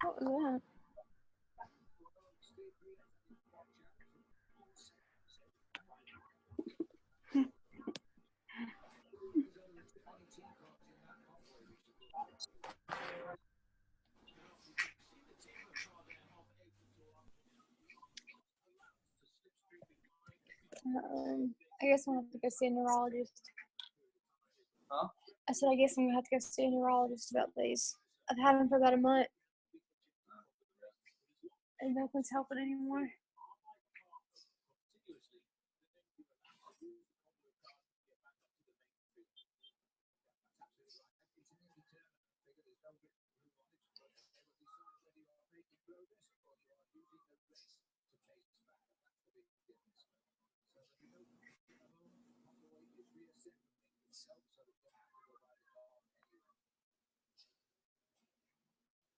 What was that? I guess I'm gonna have to go see a neurologist. Huh? I said I guess I'm gonna have to go see a neurologist about these. I've had them for about a month, and nothing's helping anymore.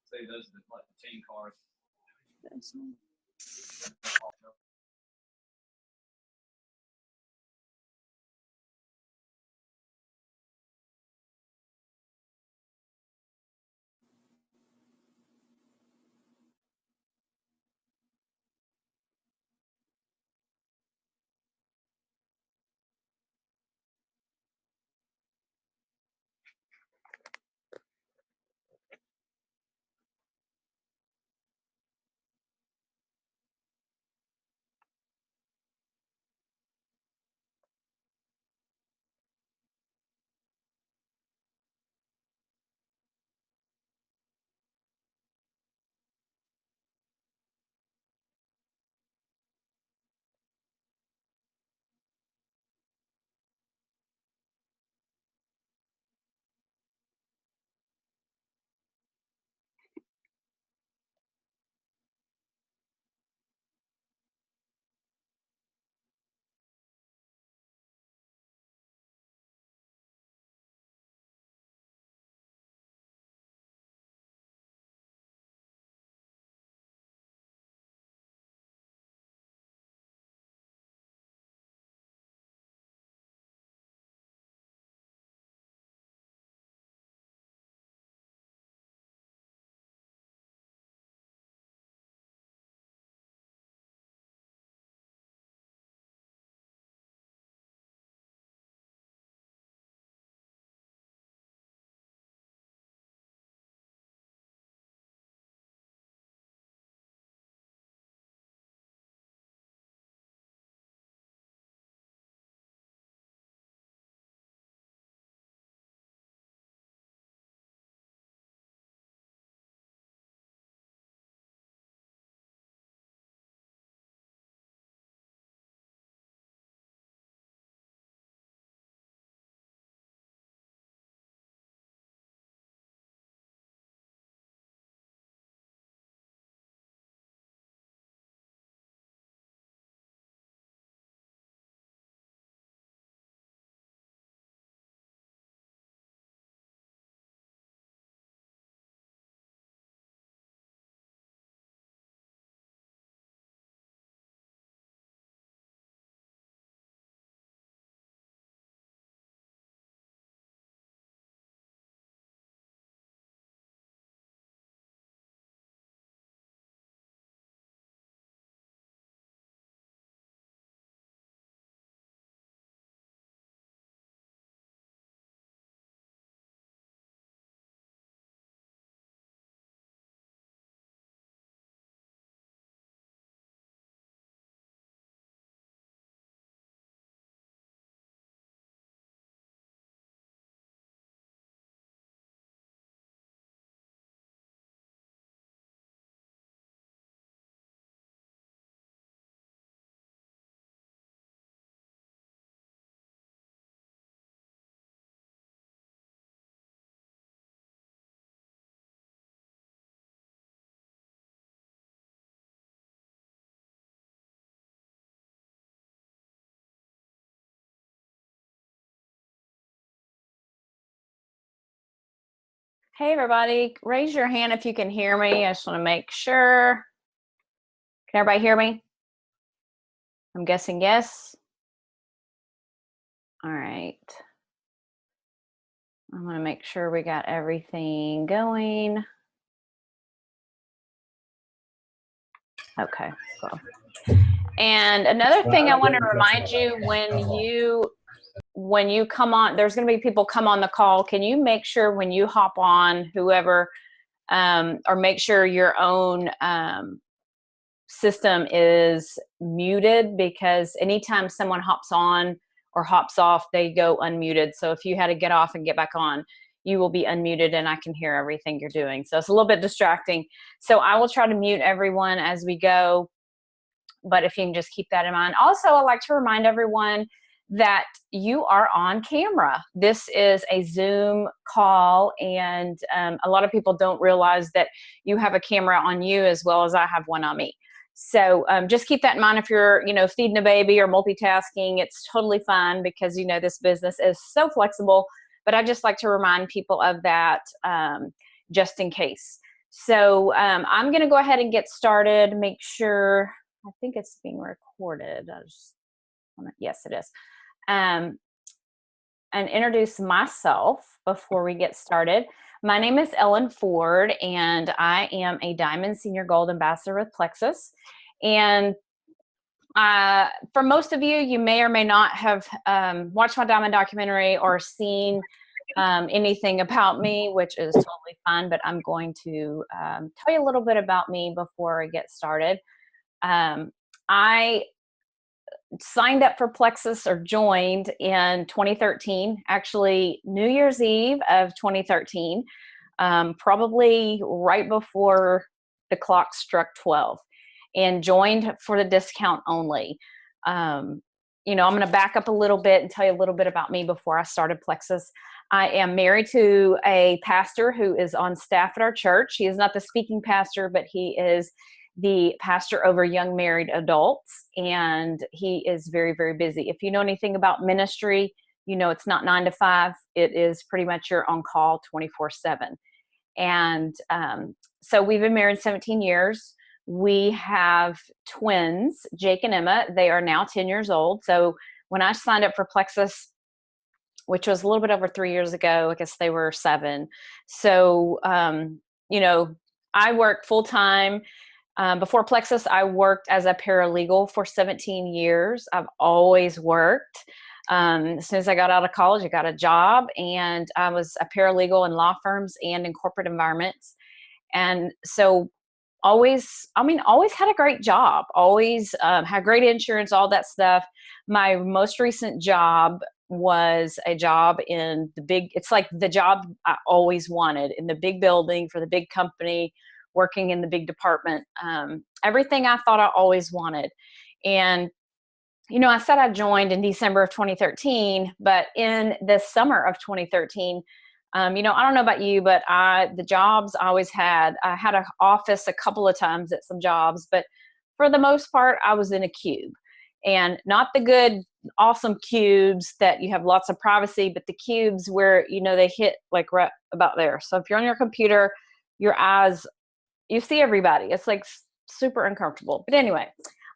Say those are like the team cars. That's Hey, everybody. Raise your hand if you can hear me. I just want to make sure. Can everybody hear me? I'm guessing yes. All right. I'm going to make sure we got everything going. Okay, cool. And another thing I want to remind you, when you come on, there's going to be people come on the call. Can you make sure when you hop on, whoever, or make sure your own system is muted, because anytime someone hops on or hops off, they go unmuted. So if you had to get off and get back on, you will be unmuted and I can hear everything you're doing. So it's a little bit distracting. So I will try to mute everyone as we go, but if you can just keep that in mind. Also, I'd like to remind everyone that you are on camera. This is a Zoom call, and a lot of people don't realize that you have a camera on you as well as I have one on me. So just keep that in mind if you're, feeding a baby or multitasking. It's totally fine, because, this business is so flexible. But I just like to remind people of that just in case. So I'm going to go ahead and get started. Make sure, I think it's being recorded. Yes, it is. And introduce myself before we get started. My name is Ellen Ford, and I am a Diamond Senior Gold Ambassador with Plexus. And for most of you, you may or may not have watched my Diamond documentary or seen anything about me, which is totally fine, but I'm going to tell you a little bit about me before I get started. I signed up for Plexus, or joined, in 2013, actually New Year's Eve of 2013, probably right before the clock struck 12, and joined for the discount only. I'm going to back up a little bit and tell you a little bit about me before I started Plexus. I am married to a pastor who is on staff at our church. He is not the speaking pastor, but he is the pastor over young married adults, and he is very, very busy. If you know anything about ministry, it's not 9 to 5. It is pretty much you're on call 24/7. And so we've been married 17 years. We have twins, Jake and Emma. They are now 10 years old. So when I signed up for Plexus, which was a little bit over 3 years ago, I guess they were 7. So, I work full time. Before Plexus, I worked as a paralegal for 17 years. I've always worked. As soon as I got out of college, I got a job, and I was a paralegal in law firms and in corporate environments. And so always had a great job, always had great insurance, all that stuff. My most recent job was a job in it's like the job I always wanted, in the big building for the big company, working in the big department, everything I thought I always wanted. And, I said I joined in December of 2013, but in the summer of 2013, I don't know about you, but the jobs I always had, I had an office a couple of times at some jobs, but for the most part, I was in a cube. And not the good, awesome cubes that you have lots of privacy, but the cubes where, they hit like right about there. So if you're on your computer, your eyes, you see everybody. It's like super uncomfortable. But anyway,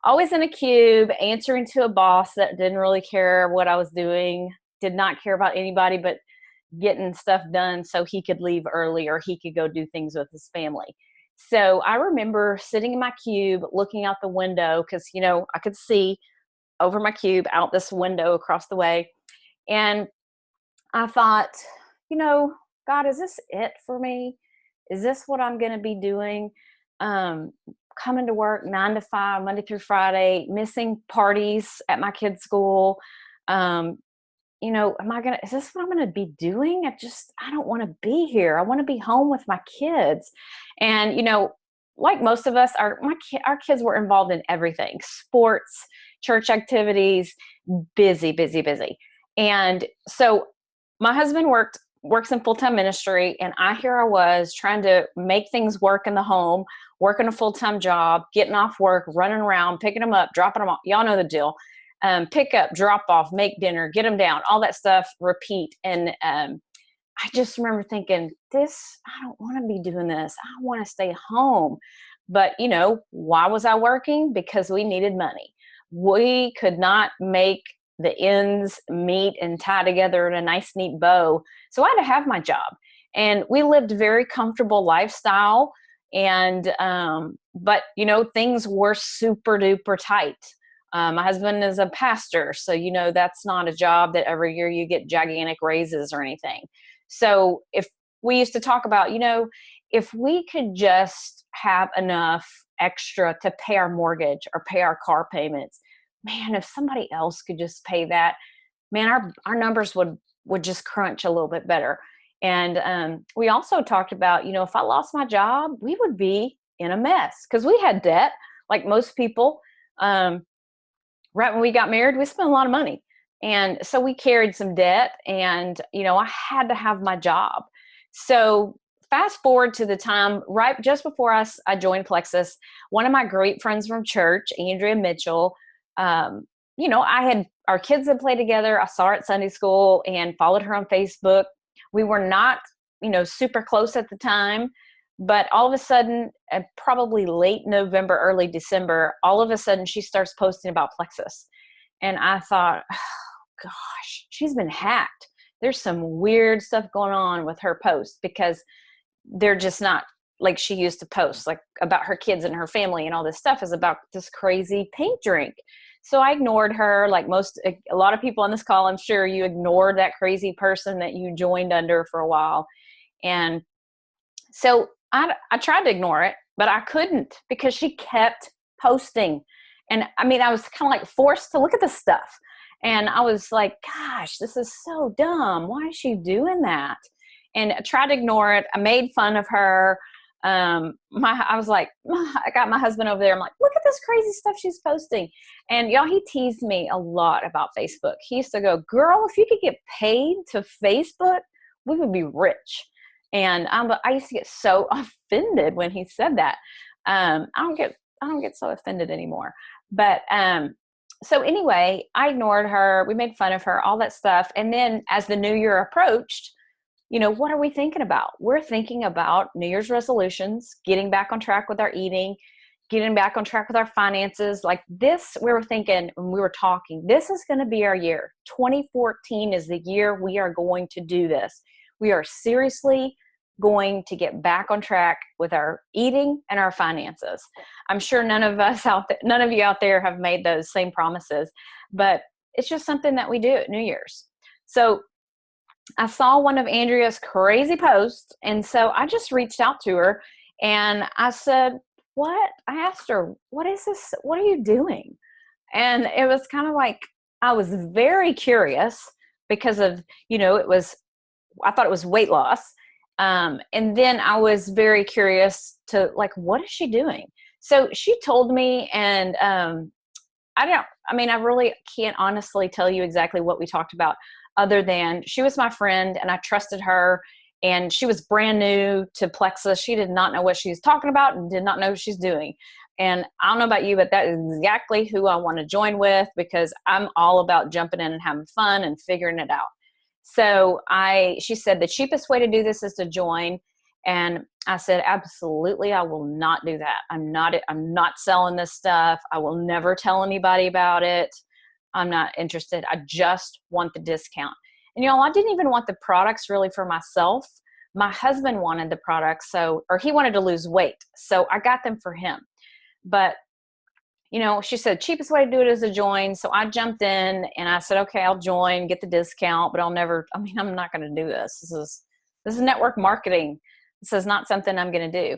always in a cube, answering to a boss that didn't really care what I was doing, did not care about anybody but getting stuff done so he could leave early or he could go do things with his family. So I remember sitting in my cube, looking out the window, because, I could see over my cube out this window across the way. And I thought, God, is this it for me? Is this what I'm going to be doing? Coming to work 9 to 5, Monday through Friday, missing parties at my kids' school. Is this what I'm going to be doing? I don't want to be here. I want to be home with my kids. And, like most of us, our kids were involved in everything: sports, church activities, busy. And so my husband works in full-time ministry, and here I was trying to make things work in the home, working a full-time job, getting off work, running around, picking them up, dropping them off. Y'all know the deal. Pick up, drop off, make dinner, get them down, all that stuff, repeat. And I just remember thinking, I don't want to be doing this. I want to stay home. But, why was I working? Because we needed money. We could not make the ends meet and tie together in a nice, neat bow. So I had to have my job. And we lived a very comfortable lifestyle. And, but, things were super duper tight. My husband is a pastor. So, that's not a job that every year you get gigantic raises or anything. So if we used to talk about, if we could just have enough extra to pay our mortgage or pay our car payments, man, if somebody else could just pay that, man, our numbers would just crunch a little bit better. And we also talked about, if I lost my job, we would be in a mess because we had debt like most people. Right when we got married, we spent a lot of money. And so we carried some debt and, I had to have my job. So fast forward to the time right just before I joined Plexus, one of my great friends from church, Andrea Mitchell, our kids had played together. I saw her at Sunday school and followed her on Facebook. We were not, super close at the time, but all of a sudden, probably late November, early December, all of a sudden she starts posting about Plexus. And I thought, gosh, she's been hacked. There's some weird stuff going on with her posts because they're just not like she used to post, like about her kids and her family, and all this stuff is about this crazy paint drink. So I ignored her, like a lot of people on this call. I'm sure you ignored that crazy person that you joined under for a while. And so I tried to ignore it, but I couldn't because she kept posting. And I was kind of like forced to look at this stuff. And I was like, gosh, this is so dumb. Why is she doing that? And I tried to ignore it. I made fun of her. I was like, I got my husband over there. I'm like, look at this crazy stuff she's posting. And y'all, he teased me a lot about Facebook. He used to go, girl, if you could get paid to Facebook, we would be rich. And I used to get so offended when he said that. I don't get so offended anymore. But so anyway, I ignored her. We made fun of her, all that stuff. And then as the new year approached, what are we thinking about? We're thinking about New Year's resolutions, getting back on track with our eating, getting back on track with our finances. Like this, we were thinking when we were talking, this is going to be our year. 2014 is the year we are going to do this. We are seriously going to get back on track with our eating and our finances. I'm sure none of you out there have made those same promises, but it's just something that we do at New Year's. So I saw one of Andrea's crazy posts, and so I just reached out to her and I said, I asked her, what is this? What are you doing? And it was kind of like, I was very curious because of, I thought it was weight loss. And then I was very curious to what is she doing? So she told me, and I really can't honestly tell you exactly what we talked about other than she was my friend and I trusted her, and she was brand new to Plexus. She did not know what she was talking about and did not know what she's doing. And I don't know about you, but that is exactly who I want to join with because I'm all about jumping in and having fun and figuring it out. So she said the cheapest way to do this is to join. And I said, absolutely, I will not do that. I'm not selling this stuff. I will never tell anybody about it. I'm not interested. I just want the discount. And I didn't even want the products really for myself. My husband wanted the products, or he wanted to lose weight. So I got them for him. But she said cheapest way to do it is to join. So I jumped in and I said, okay, I'll join, get the discount, but I'm not going to do this. This is network marketing. This is not something I'm going to do.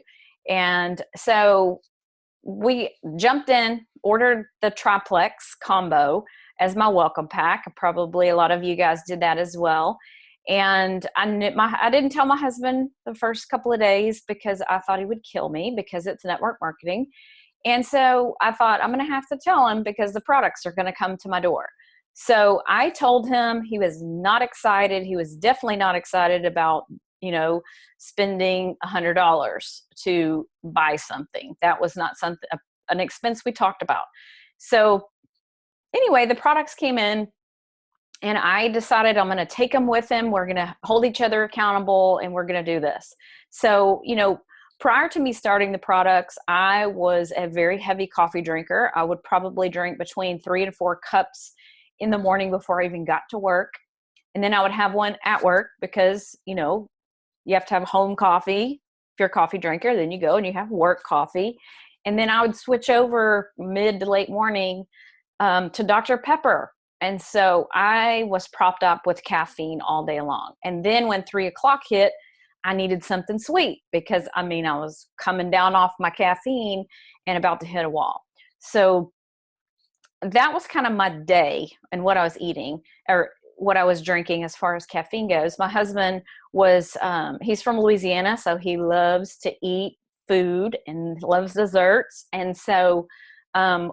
And so we jumped in, ordered the triplex combo as my welcome pack. Probably a lot of you guys did that as well. And I didn't tell my husband the first couple of days because I thought he would kill me because it's network marketing. And so I thought I'm going to have to tell him because the products are going to come to my door. So I told him. He was not excited. He was definitely not excited about, spending $100 to buy something. That was not an expense we talked about. So anyway, the products came in And I decided I'm going to take them with him. We're going to hold each other accountable, and we're going to do this. So, prior to me starting the products, I was a very heavy coffee drinker. I would probably drink between 3 and 4 cups in the morning before I even got to work. And then I would have one at work because, you have to have home coffee. If you're a coffee drinker, then you go and you have work coffee. And then I would switch over mid to late morning to Dr. Pepper. And so I was propped up with caffeine all day long. And then when 3 o'clock hit, I needed something sweet because I was coming down off my caffeine and about to hit a wall. So that was kind of my day and what I was eating or what I was drinking as far as caffeine goes. My husband was, he's from Louisiana, so he loves to eat food and loves desserts. And so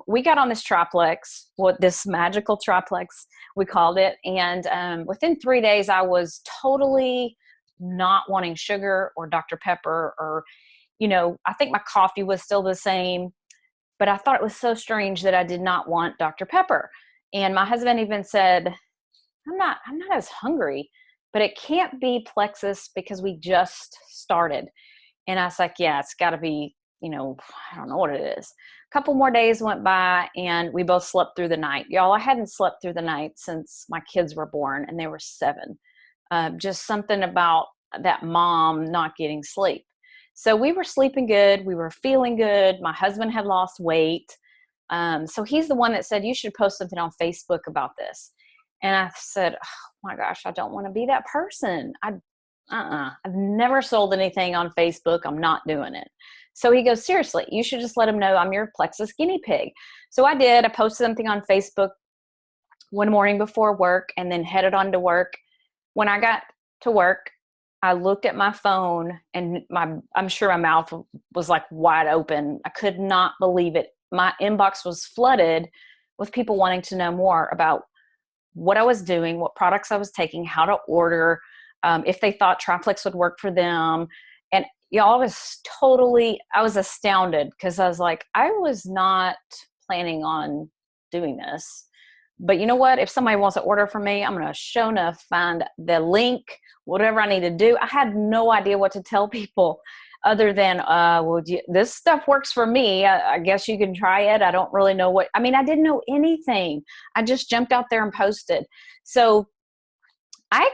we got on this triplex, this magical triplex, we called it. And within 3 days, I was totally not wanting sugar or Dr. Pepper or, I think my coffee was still the same, but I thought it was so strange that I did not want Dr. Pepper. And my husband even said, I'm not as hungry, but it can't be Plexus because we just started. And I was like, yeah, it's got to be, I don't know what it is. A couple more days went by and we both slept through the night. Y'all, I hadn't slept through the night since my kids were born and they were 7. Just something about that mom not getting sleep. So we were sleeping good. We were feeling good. My husband had lost weight. So he's the one that said, you should post something on Facebook about this. And I said, oh my gosh, I don't want to be that person. I've never sold anything on Facebook. I'm not doing it. So he goes, seriously, you should just let him know I'm your Plexus guinea pig. So I did. I posted something on Facebook one morning before work and then headed on to work. When I got to work, I looked at my phone and I'm sure my mouth was like wide open. I could not believe it. My inbox was flooded with people wanting to know more about what I was doing, what products I was taking, how to order, if they thought Triplex would work for them. And y'all, I was astounded because I was like, I was not planning on doing this. But you know what? If somebody wants to order from me, I'm going to sure enough find the link, whatever I need to do. I had no idea what to tell people other than, this stuff works for me. I guess you can try it. I don't really know I didn't know anything. I just jumped out there and posted. So I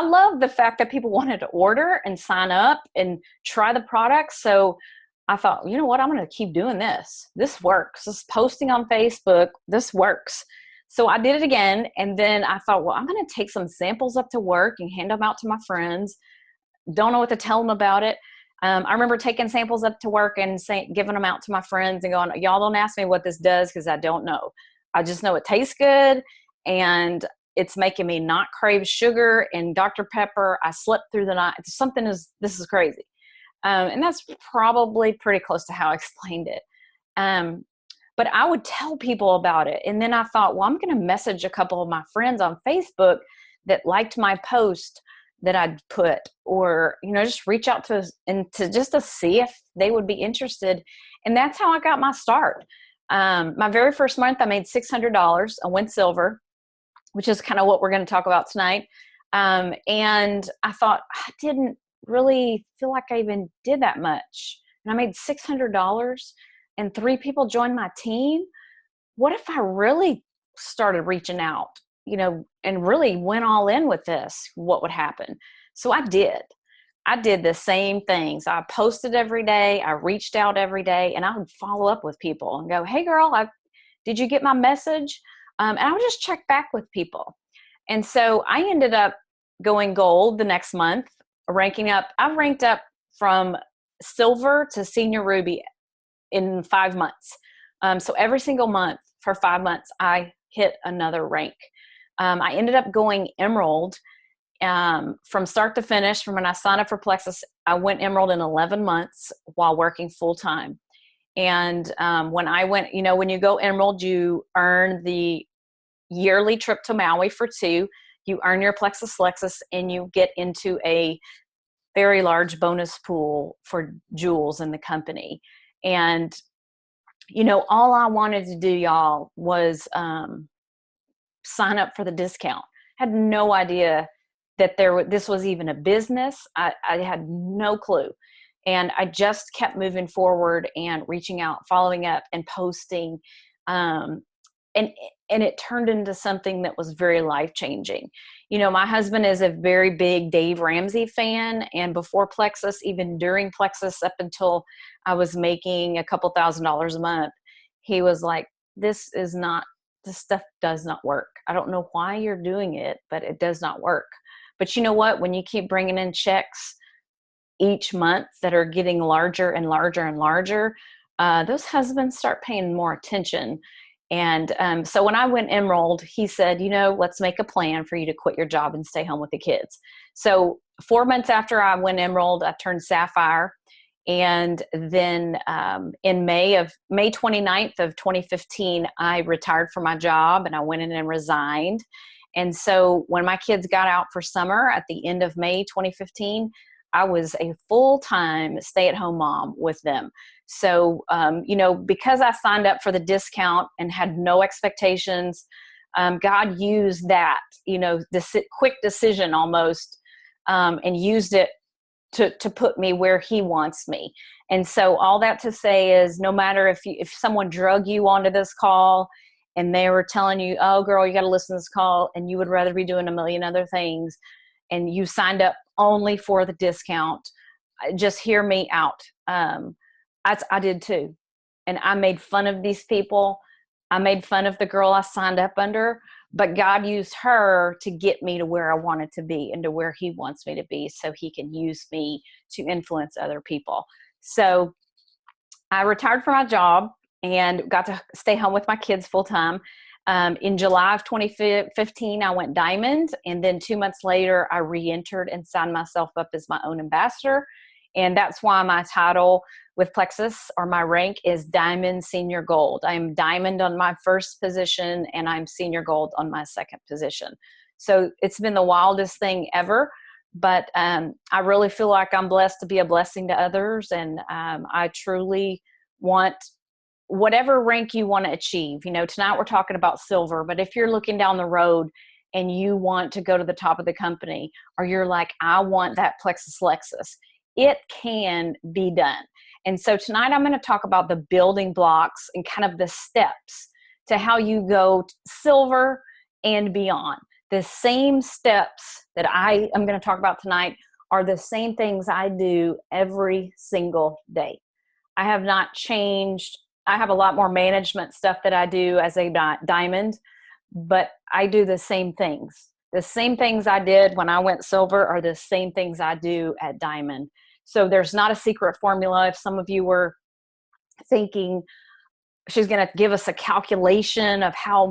love the fact that people wanted to order and sign up and try the product. So I thought, you know what? I'm going to keep doing this. This works. This posting on Facebook, this works. So I did it again. And then I thought, well, I'm going to take some samples up to work and hand them out to my friends. Don't know what to tell them about it. I remember taking samples up to work and giving them out to my friends and going, y'all don't ask me what this does because I don't know. I just know it tastes good and it's making me not crave sugar and Dr. Pepper. I slept through the night. This is crazy. And that's probably pretty close to how I explained it. But I would tell people about it. And then I thought, well, I'm going to message a couple of my friends on Facebook that liked my post that I'd put, or, just reach out to see if they would be interested. And that's how I got my start. My very first month, I made $600. I went silver, which is kind of what we're going to talk about tonight. And I thought, I didn't really feel like I even did that much. And I made $600 and 3 people joined my team. What if I really started reaching out, and really went all in with this? What would happen? So I did the same things. I posted every day. I reached out every day, and I would follow up with people and go, hey girl, did you get my message? And I would just check back with people. And so I ended up going gold the next month, ranking up. I've ranked up from silver to senior ruby in 5 months. So every single month for 5 months, I hit another rank. I ended up going emerald from start to finish. From when I signed up for Plexus, I went emerald in 11 months while working full time. And when I went, when you go emerald, you earn the yearly trip to Maui for 2. You earn your Plexus Lexus, and you get into a very large bonus pool for jewels in the company. And, all I wanted to do, y'all, was sign up for the discount. had no idea that this was even a business. I had no clue. And I just kept moving forward and reaching out, following up, and posting. And it turned into something that was very life-changing. You know, my husband is a very big Dave Ramsey fan. And before Plexus, even during Plexus, up until I was making a couple $1,000s a month, he was like, this stuff does not work. I don't know why you're doing it, but it does not work. But you know what? When you keep bringing in checks each month that are getting larger and larger and larger, those husbands start paying more attention. And so when I went Emerald, he said, you know, let's make a plan for you to quit your job and stay home with the kids. So 4 months after I went Emerald, I turned Sapphire. And then in May 29th of 2015, I retired from my job and I went in and resigned. And so when my kids got out for summer at the end of May 2015, I was a full-time stay-at-home mom with them. So, you know, because I signed up for the discount and had no expectations, God used that, you know, this quick decision almost, and used it to put me where he wants me. And so all that to say is, no matter if someone drug you onto this call and they were telling you, oh girl, you got to listen to this call, and you would rather be doing a million other things, and you signed up only for the discount, just hear me out. I did too. And I made fun of these people. I made fun of the girl I signed up under, but God used her to get me to where I wanted to be and to where he wants me to be, so he can use me to influence other people. So I retired from my job and got to stay home with my kids full time. In July of 2015, I went Diamond. And then 2 months later, I re-entered and signed myself up as my own ambassador. And that's why my title with Plexus, or my rank, is Diamond Senior Gold. I'm Diamond on my first position, and I'm Senior Gold on my second position. So it's been the wildest thing ever. But I really feel like I'm blessed to be a blessing to others. And I truly want whatever rank you want to achieve. You know, tonight we're talking about silver, but if you're looking down the road and you want to go to the top of the company, or you're like, I want that Plexus Lexus, it can be done. And so tonight I'm going to talk about the building blocks and kind of the steps to how you go silver and beyond. The same steps that I am going to talk about tonight are the same things I do every single day. I have not changed. I have a lot more management stuff that I do as a diamond, but I do the same things. The same things I did when I went silver are the same things I do at diamond. So there's not a secret formula. If some of you were thinking she's going to give us a calculation of how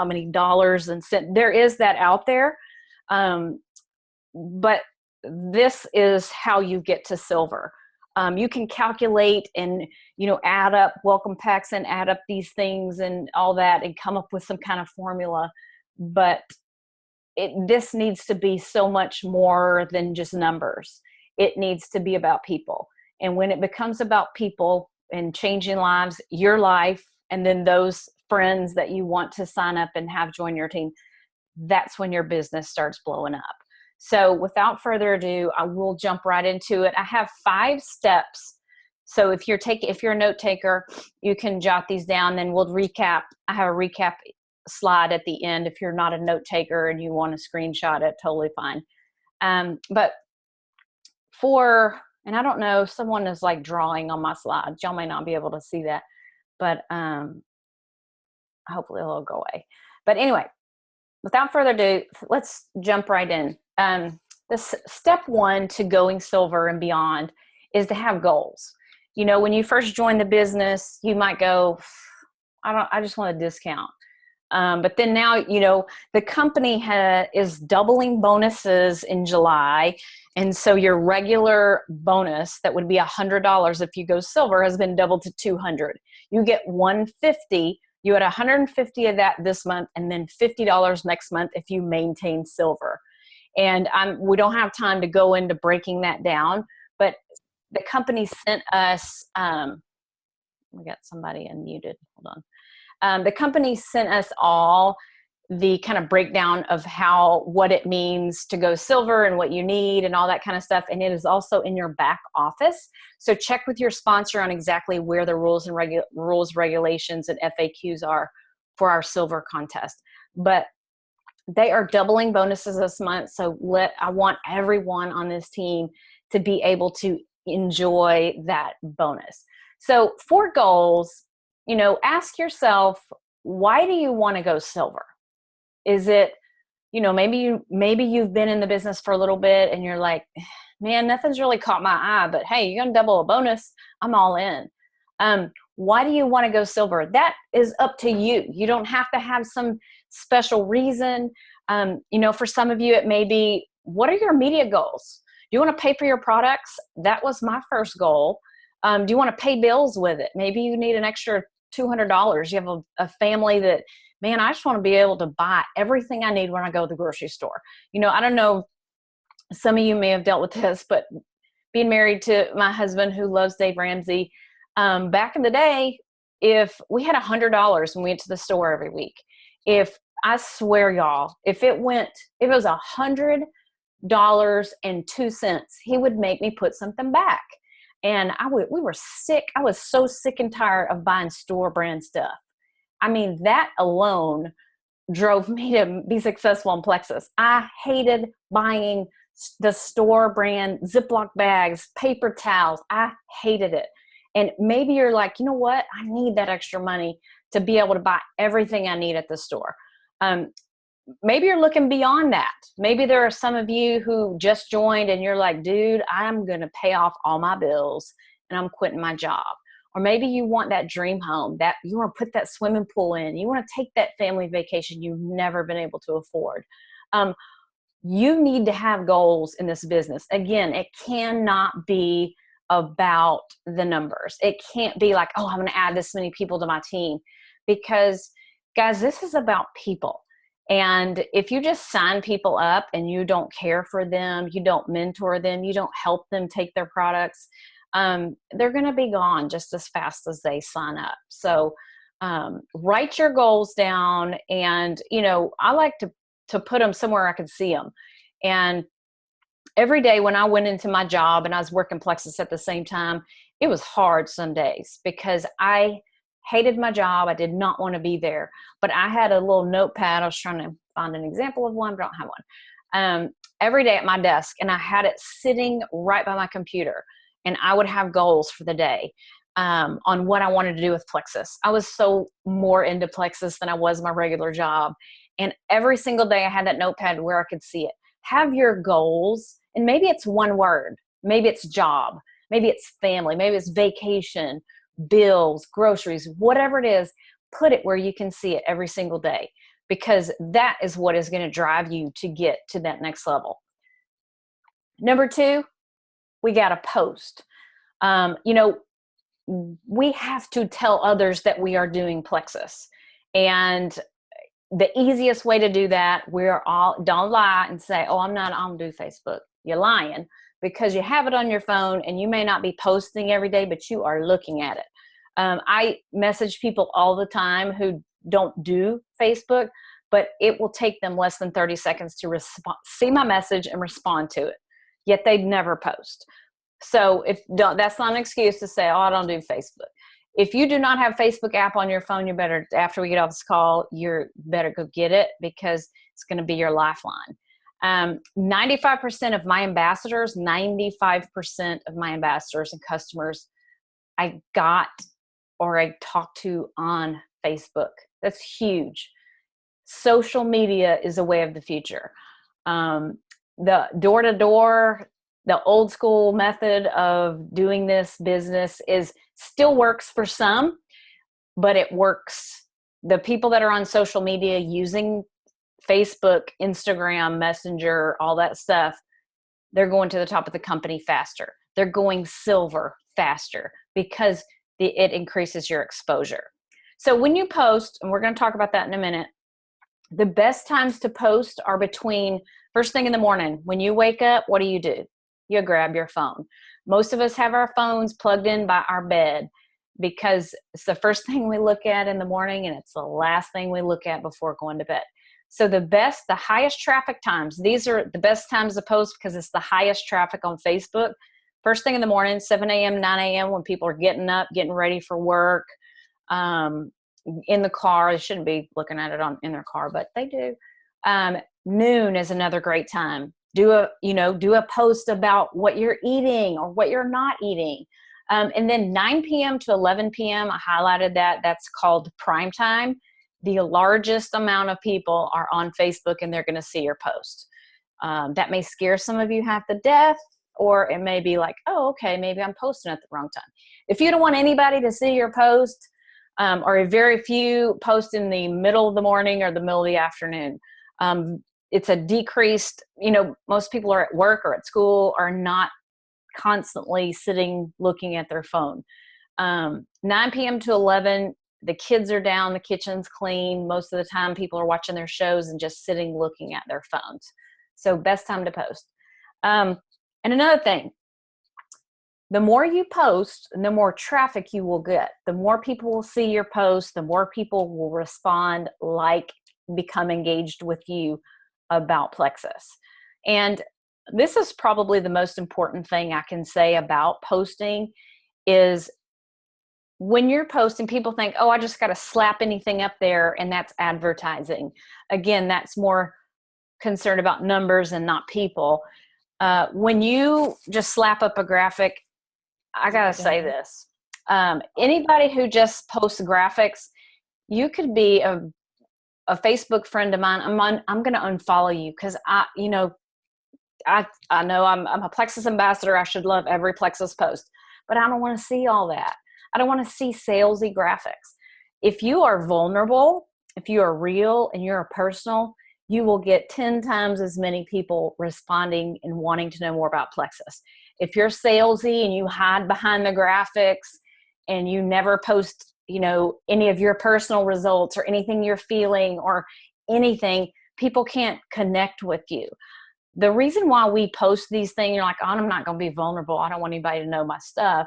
many dollars and cents, there is that out there. But this is how you get to silver. You can calculate and, you know, add up welcome packs and add up these things and all that and come up with some kind of formula. But this needs to be so much more than just numbers. It needs to be about people. And when it becomes about people and changing lives, your life, and then those friends that you want to sign up and have join your team, that's when your business starts blowing up. So without further ado, I will jump right into it. I have 5 steps. So if you're a note taker, you can jot these down, then we'll recap. I have a recap slide at the end. If you're not a note taker and you want to screenshot it, totally fine. But and I don't know, someone is like drawing on my slides. Y'all may not be able to see that, but hopefully it'll go away. But anyway, without further ado, let's jump right in. This step 1 to going silver and beyond is to have goals. You know, when you first join the business, you might go, I just want a discount. But then now, you know, the company is doubling bonuses in July. And so your regular bonus that would be $100 if you go silver has been doubled to $200. You get $150. You had $150 of that this month, and then $50 next month if you maintain silver. And we don't have time to go into breaking that down, but the company sent us, we got somebody unmuted, hold on. The company sent us all the kind of breakdown of what it means to go silver and what you need and all that kind of stuff. And it is also in your back office. So check with your sponsor on exactly where the rules and regulations and FAQs are for our silver contest. But they are doubling bonuses this month. So I want everyone on this team to be able to enjoy that bonus. So for goals, ask yourself, why do you want to go silver? Is it, maybe you've been in the business for a little bit and you're like, man, nothing's really caught my eye, but hey, you're going to double a bonus. I'm all in. Why do you want to go silver? That is up to you. You don't have to have some special reason. For some of you, it may be, what are your media goals? Do you want to pay for your products? That was my first goal. Do you want to pay bills with it? Maybe you need an extra $200. You have a family that, man, I just want to be able to buy everything I need when I go to the grocery store. I don't know, some of you may have dealt with this, but being married to my husband who loves Dave Ramsey, back in the day, if we had $100 and we went to the store every week, I swear y'all, if it was $100.02, he would make me put something back. And we were sick. I was so sick and tired of buying store brand stuff. I mean, that alone drove me to be successful in Plexus. I hated buying the store brand Ziploc bags, paper towels. I hated it. And maybe you're like, you know what? I need that extra money to be able to buy everything I need at the store. Maybe you're looking beyond that. Maybe there are some of you who just joined and you're like, dude, I'm going to pay off all my bills and I'm quitting my job. Or maybe you want that dream home, that you want to put that swimming pool in. You want to take that family vacation you've never been able to afford. You need to have goals in this business. Again, it cannot be about the numbers. It can't be like, oh, I'm going to add this many people to my team. Because, guys, this is about people. And if you just sign people up and you don't care for them, you don't mentor them, you don't help them take their products, they're going to be gone just as fast as they sign up. So write your goals down, and I like to put them somewhere I can see them. And every day when I went into my job and I was working Plexus at the same time, it was hard some days because I hated my job. I did not want to be there, but I had a little notepad. I was trying to find an example of one, but I don't have one. Every day at my desk, and I had it sitting right by my computer. And I would have goals for the day on what I wanted to do with Plexus. I was so more into Plexus than I was my regular job. And every single day I had that notepad where I could see it. Have your goals, and maybe it's one word. Maybe it's job. Maybe it's family. Maybe it's vacation, bills, groceries, whatever it is. Put it where you can see it every single day, because that is what is going to drive you to get to that next level. Number 2, we got to post. We have to tell others that we are doing Plexus. And the easiest way to do that, don't lie and say, oh, I don't do Facebook. You're lying, because you have it on your phone and you may not be posting every day, but you are looking at it. I message people all the time who don't do Facebook, but it will take them less than 30 seconds to see my message and respond to it. Yet they'd never post. So that's not an excuse to say, oh, I don't do Facebook. If you do not have Facebook app on your phone, you better, after we get off this call, you better go get it, because it's going to be your lifeline. 95% of my ambassadors and customers I got or I talked to on Facebook. That's huge. Social media is a way of the future. The door-to-door, the old school method of doing this business still works for some, but it works. The people that are on social media using Facebook, Instagram, Messenger, all that stuff, they're going to the top of the company faster. They're going silver faster because it increases your exposure. So when you post, and we're going to talk about that in a minute, the best times to post are between first thing in the morning. When you wake up, what do? You grab your phone. Most of us have our phones plugged in by our bed because it's the first thing we look at in the morning and it's the last thing we look at before going to bed. So the highest traffic times, these are the best times to post because it's the highest traffic on Facebook. First thing in the morning, 7 a.m., 9 a.m., when people are getting up, getting ready for work, in the car. They shouldn't be looking at it in their car, but they do. Noon is another great time. Do a post about what you're eating or what you're not eating. And then 9 p.m. to 11 p.m., I highlighted that. That's called prime time. The largest amount of people are on Facebook and they're going to see your post. That may scare some of you half to death, or it may be like, oh, okay, maybe I'm posting at the wrong time. If you don't want anybody to see your post, or a very few post in the middle of the morning or the middle of the afternoon, it's a decreased, most people are at work or at school, are not constantly sitting looking at their phone. 9 p.m. to 11, the kids are down, the kitchen's clean. Most of the time people are watching their shows and just sitting looking at their phones. So best time to post. And another thing, the more you post, the more traffic you will get. The more people will see your post, the more people will respond, become engaged with you about Plexus. And this is probably the most important thing I can say about posting is when you're posting, people think, oh, I just got to slap anything up there and that's advertising. Again, that's more concerned about numbers and not people. When you just slap up a graphic, I got to say this. Anybody who just posts graphics, you could be a Facebook friend of mine. I'm going to unfollow you because I know I'm a Plexus ambassador. I should love every Plexus post, but I don't want to see all that. I don't want to see salesy graphics. If you are vulnerable, if you are real and you're personal, you will get 10 times as many people responding and wanting to know more about Plexus. If you're salesy and you hide behind the graphics and you never post, any of your personal results or anything you're feeling or anything, people can't connect with you. The reason why we post these things, you're like, oh, I'm not going to be vulnerable. I don't want anybody to know my stuff.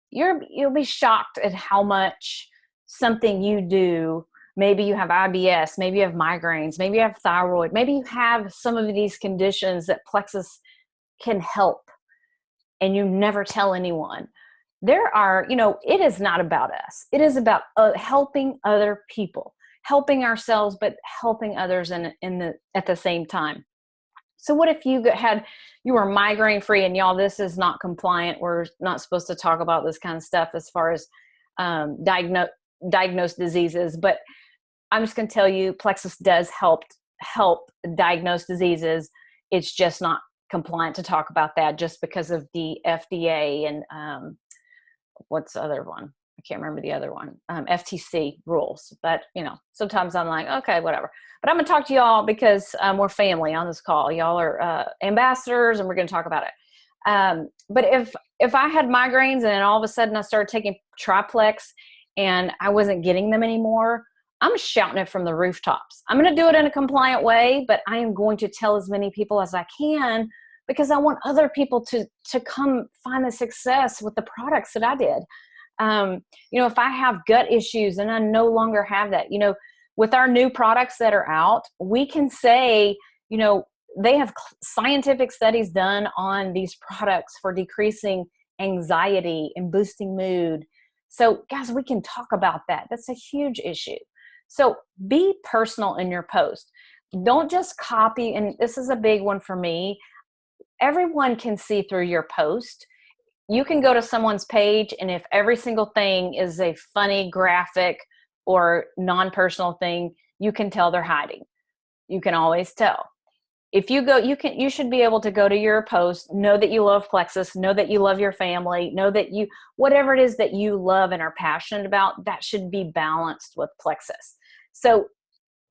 You'll be shocked at how much something you do. Maybe you have IBS, maybe you have migraines, maybe you have thyroid, maybe you have some of these conditions that Plexus can help and you never tell anyone. There are, it is not about us. It is about helping other people, helping ourselves, but helping others at the same time. So what if you were migraine free and y'all, this is not compliant. We're not supposed to talk about this kind of stuff as far as diagnosed diseases, but I'm just going to tell you, Plexus does help diagnose diseases. It's just not compliant to talk about that just because of the FDA and what's the other one? I can't remember the other one. FTC rules. But, sometimes I'm like, okay, whatever. But I'm going to talk to y'all because we're family on this call. Y'all are ambassadors and we're going to talk about it. But if I had migraines and then all of a sudden I started taking Triplex and I wasn't getting them anymore, I'm shouting it from the rooftops. I'm going to do it in a compliant way, but I am going to tell as many people as I can because I want other people to come find the success with the products that I did. If I have gut issues and I no longer have that, with our new products that are out, we can say, they have scientific studies done on these products for decreasing anxiety and boosting mood. So guys, we can talk about that. That's a huge issue. So be personal in your post. Don't just copy. And this is a big one for me. Everyone can see through your post. You can go to someone's page, and if every single thing is a funny graphic or non-personal thing, you can tell they're hiding. You can always tell. If you go, you should be able to go to your post, know that you love Plexus, know that you love your family, know that whatever it is that you love and are passionate about, that should be balanced with Plexus. So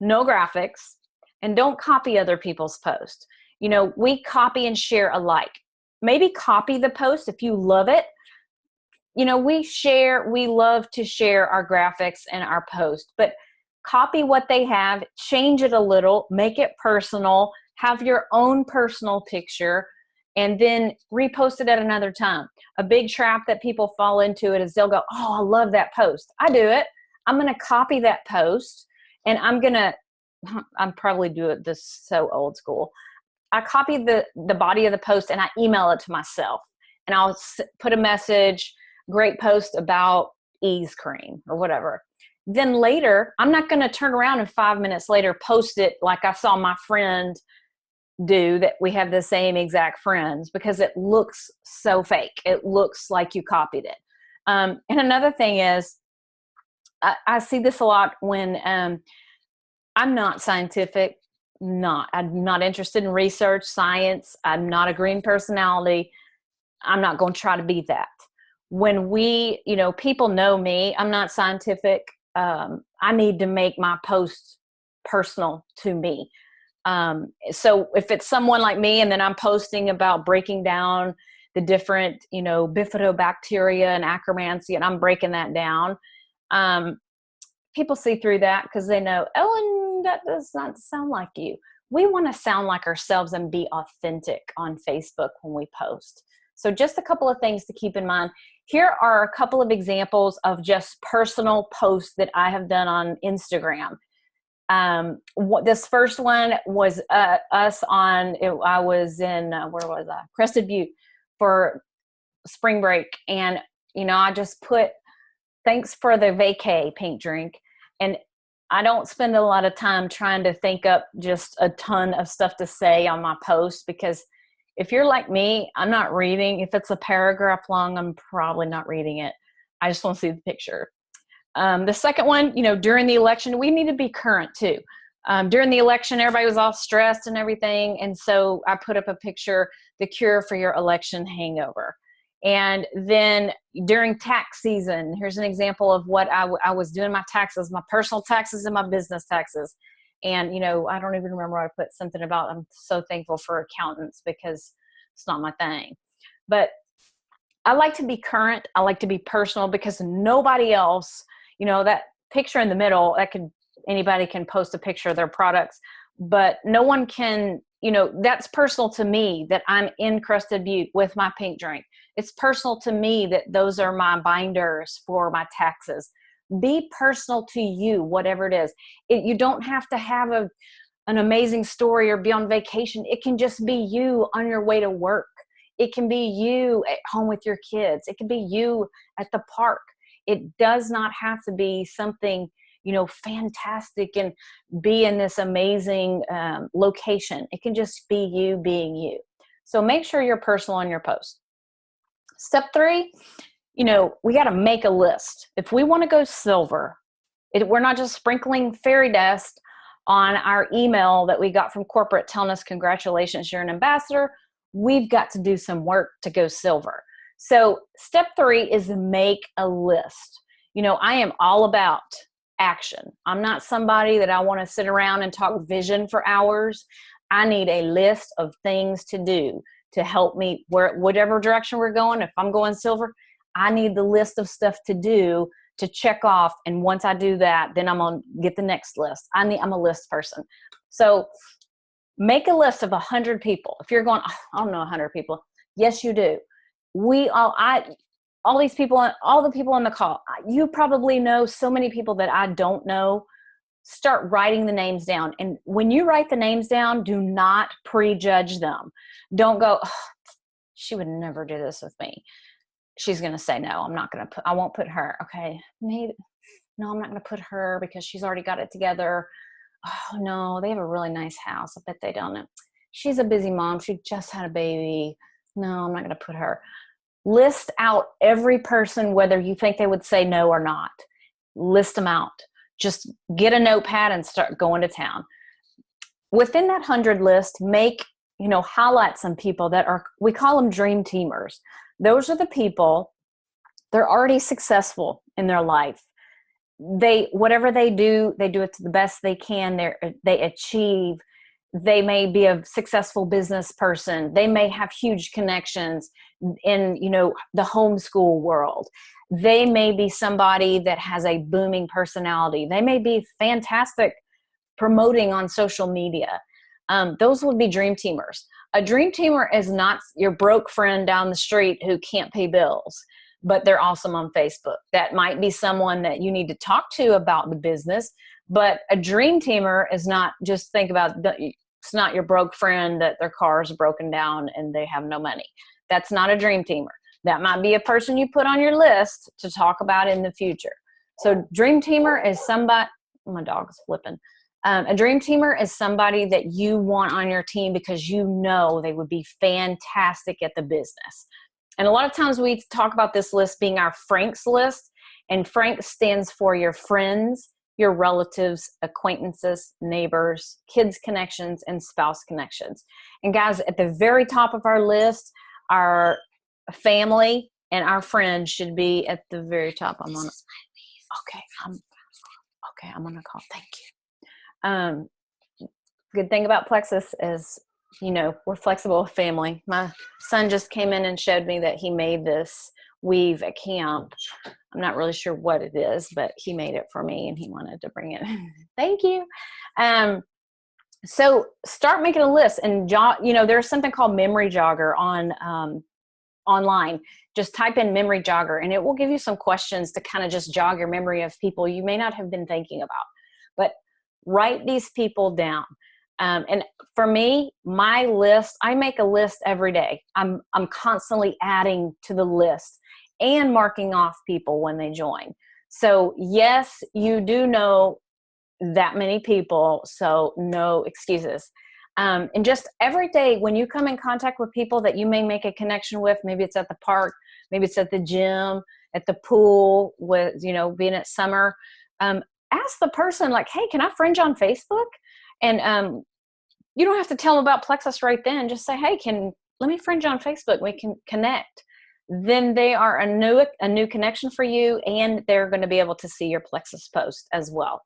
no graphics, and don't copy other people's posts. We copy and share alike. Maybe copy the post if you love it. We love to share our graphics and our post, but copy what they have, change it a little, make it personal, have your own personal picture, and then repost it at another time. A big trap that people fall into it is they'll go, oh, I love that post. I do it. I'm going to copy that post and I'm going to I'm probably doing this so old school. I copy the body of the post and I email it to myself, and I'll put a message, great post about ease cream or whatever. Then later, I'm not going to turn around and 5 minutes later post it like I saw my friend do, that we have the same exact friends, because it looks so fake. It looks like you copied it. And another thing is, I see this a lot when I'm not scientific, I'm not interested in research, science. I'm not a green personality. I'm not going to try to be that. When people know me, I'm not scientific. I need to make my posts personal to me. So if it's someone like me and then I'm posting about breaking down the different, bifidobacteria and Akkermansia, and I'm breaking that down, people see through that because they know, Ellen, that does not sound like you. We want to sound like ourselves and be authentic on Facebook when we post. So just a couple of things to keep in mind. Here are a couple of examples of just personal posts that I have done on Instagram. This first one was I was in, where was I? Crested Butte for spring break. And, I just put, thanks for the vacay pink drink. And I don't spend a lot of time trying to think up just a ton of stuff to say on my post, because if you're like me, I'm not reading. If it's a paragraph long, I'm probably not reading it. I just want to see the picture. The second one, during the election, we need to be current too. During the election, everybody was all stressed and everything. And so I put up a picture, the cure for your election hangover. And then during tax season, here's an example of what I was doing my taxes, my personal taxes and my business taxes. And, I don't even remember what I put, something about, I'm so thankful for accountants because it's not my thing. But I like to be current. I like to be personal, because nobody else, that picture in the middle, anybody can post a picture of their products, but no one can, that's personal to me that I'm in Crested Butte with my pink drink. It's personal to me that those are my binders for my taxes. Be personal to you, whatever it is. You don't have to have an amazing story or be on vacation. It can just be you on your way to work. It can be you at home with your kids. It can be you at the park. It does not have to be something, fantastic and be in this amazing location. It can just be you being you. So make sure you're personal on your post. Step 3, we got to make a list. If we want to go silver, we're not just sprinkling fairy dust on our email that we got from corporate telling us, congratulations, you're an ambassador. We've got to do some work to go silver. So step 3 is make a list. I am all about action. I'm not somebody that I want to sit around and talk vision for hours. I need a list of things to do to help me whatever direction we're going. If I'm going silver, I need the list of stuff to do to check off. And once I do that, then I'm going to get the next list. I'm a list person. So make a list of 100 people. If you're going, I don't know 100 people. Yes, you do. All these people, all the people on the call, you probably know so many people that I don't know. Start writing the names down. And when you write the names down, do not prejudge them. Don't go, oh, she would never do this with me. She's going to say, no, I won't put her. Okay. Maybe, no, I'm not going to put her because she's already got it together. Oh no, they have a really nice house. I bet they don't. She's a busy mom. She just had a baby. No, I'm not going to put her. List out every person, whether you think they would say no or not. List them out. Just get a notepad and start going to town. Within that 100 list, highlight some people that we call them dream teamers. Those are the people, they're already successful in their life. Whatever they do it to the best they can. They achieve. They may be a successful business person. They may have huge connections in, the homeschool world. They may be somebody that has a booming personality. They may be fantastic promoting on social media. Those would be dream teamers. A dream teamer is not your broke friend down the street who can't pay bills, but they're awesome on Facebook. That might be someone that you need to talk to about the business, But a dream teamer is not just think about it's not your broke friend that their car is broken down and they have no money. That's not a dream teamer. That might be a person you put on your list to talk about in the future. So dream teamer is somebody, my dog's flipping. A dream teamer is somebody that you want on your team because you know they would be fantastic at the business. And a lot of times we talk about this list being our Frank's list, and Frank stands for your friends, your relatives, acquaintances, neighbors, kids connections, and spouse connections. And guys, at the very top of our list, our family and our friends should be at the very top. I'm on. Okay, I'm gonna call. Thank you. Good thing about Plexus is, you know, we're flexible with family. My son just came in and showed me that he made this weave at camp. I'm not really sure what it is, but he made it for me and he wanted to bring it. Thank you. So start making a list, and you know, there's something called Memory Jogger on online. Just type in Memory Jogger and it will give you some questions to kind of just jog your memory of people you may not have been thinking about. But write these people down. And for me, my list, I make a list every day. I'm constantly adding to the list and marking off people when they join. So yes, you do know that many people, so no excuses. And just every day when you come in contact with people that you may make a connection with, maybe it's at the park, maybe it's at the gym, at the pool, with, you know, being at summer, ask the person like, hey, can I friend you on Facebook? And you don't have to tell them about Plexus right then. Just say, hey, let me friend you on Facebook. We can connect. Then they are a new connection for you, and they're going to be able to see your Plexus post as well.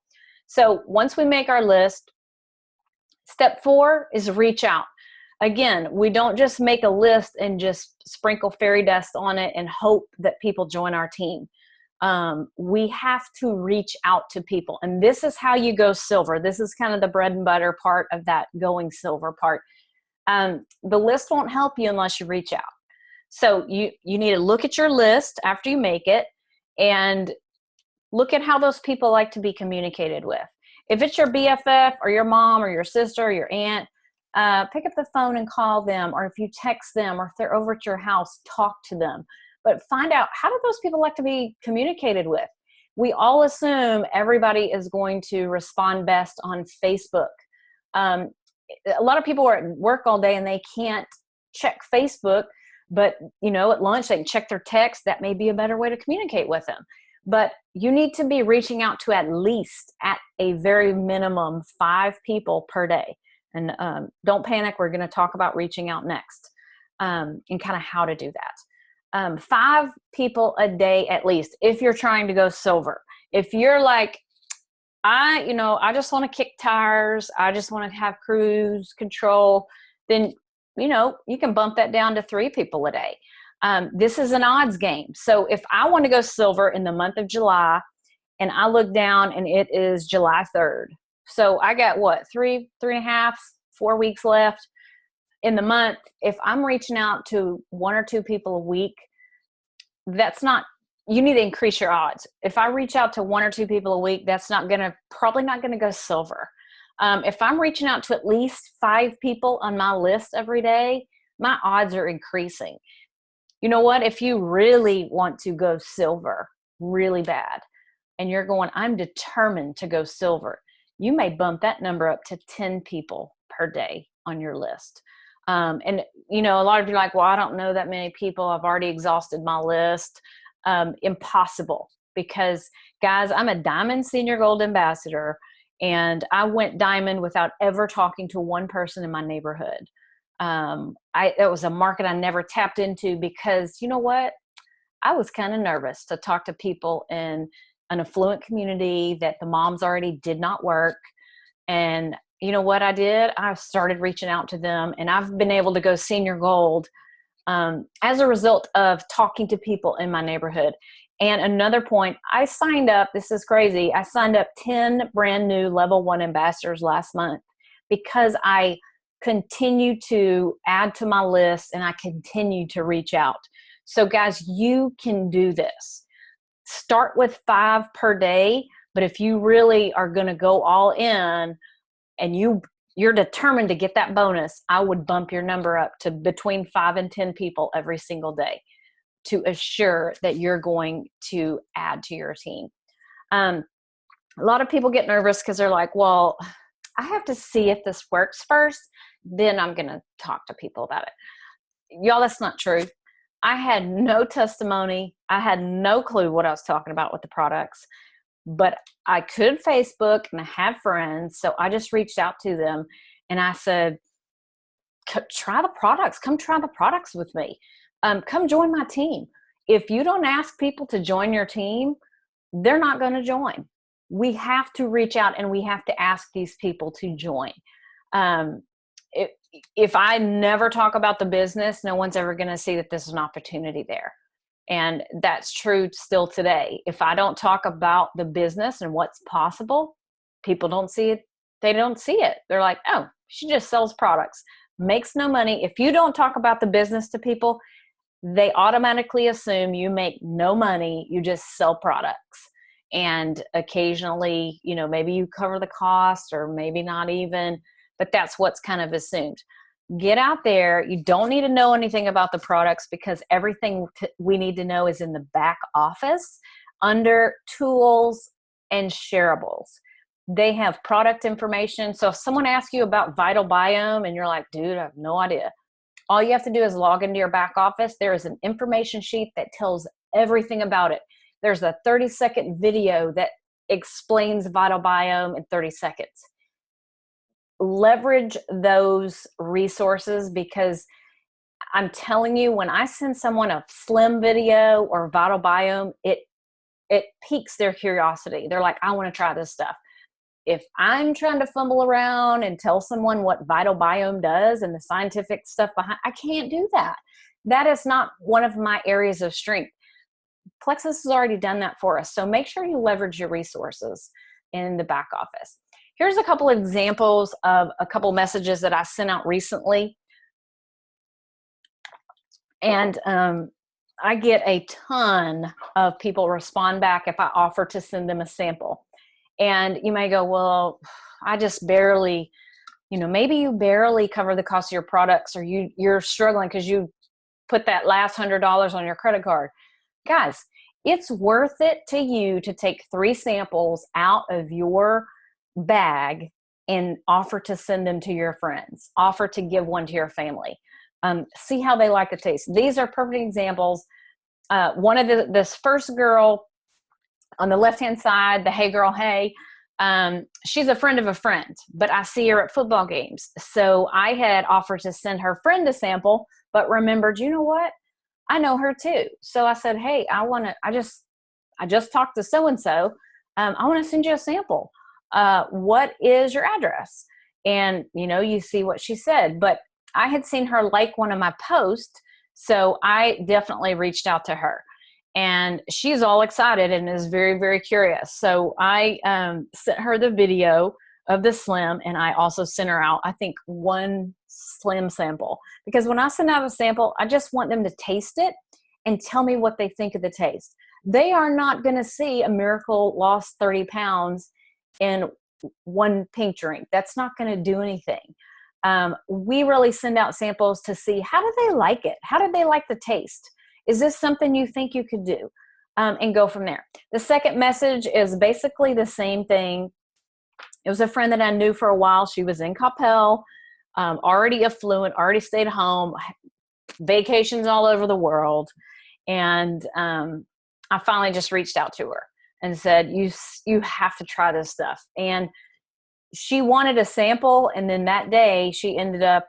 So once we make our list, step 4 is reach out. Again, we don't just make a list and just sprinkle fairy dust on it and hope that people join our team. We have to reach out to people. And this is how you go silver. This is kind of the bread and butter part of that going silver part. The list won't help you unless you reach out. So you need to look at your list after you make it and look at how those people like to be communicated with. If it's your BFF or your mom or your sister or your aunt, pick up the phone and call them. Or if you text them, or if they're over at your house, talk to them. But find out, how do those people like to be communicated with? We all assume everybody is going to respond best on Facebook. A lot of people are at work all day and they can't check Facebook, but you know, at lunch they can check their text. That may be a better way to communicate with them. But you need to be reaching out to at least, at a very minimum, 5 people per day. And don't panic. We're going to talk about reaching out next, and kind of how to do that. 5 people a day at least, if you're trying to go silver. If you're like, I just want to kick tires, I just want to have cruise control, then, you know, you can bump that down to 3 people a day. This is an odds game. So if I want to go silver in the month of July and I look down and it is July 3rd. So I got what, 3.5, 4 weeks left in the month. If I'm reaching out to 1 or 2 people a week, you need to increase your odds. If I reach out to 1 or 2 people a week, that's probably not going to go silver. If I'm reaching out to at least 5 people on my list every day, my odds are increasing. You know what? If you really want to go silver really bad and you're going, I'm determined to go silver, you may bump that number up to 10 people per day on your list. And, you know, a lot of you are like, well, I don't know that many people. I've already exhausted my list. Impossible. Because, guys, I'm a Diamond Senior Gold Ambassador, and I went Diamond without ever talking to one person in my neighborhood. It was a market I never tapped into because, you know what? I was kind of nervous to talk to people in an affluent community that the moms already did not work. And you know what I did? I started reaching out to them, and I've been able to go Senior Gold as a result of talking to people in my neighborhood. And another point, I signed up, this is crazy, I signed up 10 brand new level 1 ambassadors last month because I continue to add to my list and I continue to reach out. So guys, you can do this. Start with 5 per day, But if you really are going to go all in and you're determined to get that bonus, I would bump your number up to between 5 and 10 people every single day to assure that you're going to add to your team. A lot of people get nervous because they're like, well, I have to see if this works first, then I'm going to talk to people about it. Y'all, that's not true. I had no testimony. I had no clue what I was talking about with the products, but I could Facebook and I have friends. So I just reached out to them and I said, try the products. Come try the products with me. Come join my team. If you don't ask people to join your team, they're not going to join. We have to reach out and we have to ask these people to join. If I never talk about the business, no one's ever going to see that there's an opportunity there. And that's true still today. If I don't talk about the business and what's possible, people don't see it. They don't see it. They're like, oh, she just sells products, makes no money. If you don't talk about the business to people, they automatically assume you make no money. You just sell products. And occasionally, maybe you cover the cost or maybe not even, but that's what's kind of assumed. Get out there. You don't need to know anything about the products because everything we need to know is in the back office under tools and shareables. They have product information. So if someone asks you about Vital Biome and you're like, dude, I have no idea. All you have to do is log into your back office. There is an information sheet that tells everything about it. There's a 30-second video that explains Vital Biome in 30 seconds. Leverage those resources because I'm telling you, when I send someone a Slim video or Vital Biome, it piques their curiosity. They're like, I want to try this stuff. If I'm trying to fumble around and tell someone what Vital Biome does and the scientific stuff behind, I can't do that. That is not one of my areas of strength. Plexus has already done that for us. So make sure you leverage your resources in the back office. Here's a couple of examples of a couple messages that I sent out recently. And I get a ton of people respond back if I offer to send them a sample. And you may go, well, I just barely, maybe you barely cover the cost of your products or you're struggling because you put that last $100 on your credit card. Guys, it's worth it to you to take 3 samples out of your bag and offer to send them to your friends, offer to give one to your family. See how they like the taste. These are perfect examples. One of this first girl on the left-hand side, the Hey Girl Hey, she's a friend of a friend, but I see her at football games. So I had offered to send her friend a sample, but remembered, you know what? I know her too. So I said, hey, I just talked to so-and-so. I want to send you a sample. What is your address? And, you see what she said, but I had seen her like one of my posts. So I definitely reached out to her and she's all excited and is very, very curious. So I sent her the video of the Slim and I also sent her out, I think, 1 Slim sample because when I send out a sample, I just want them to taste it and tell me what they think of the taste. They are not going to see a Miracle lost 30 pounds in 1 pink drink. That's not going to do anything. We really send out samples to see how do they like it? How do they like the taste? Is this something you think you could do? And go from there. The second message is basically the same thing. It was a friend that I knew for a while. She was in Coppell, already affluent, already stayed home, vacations all over the world. And I finally just reached out to her and said, you have to try this stuff. And she wanted a sample. And then that day she ended up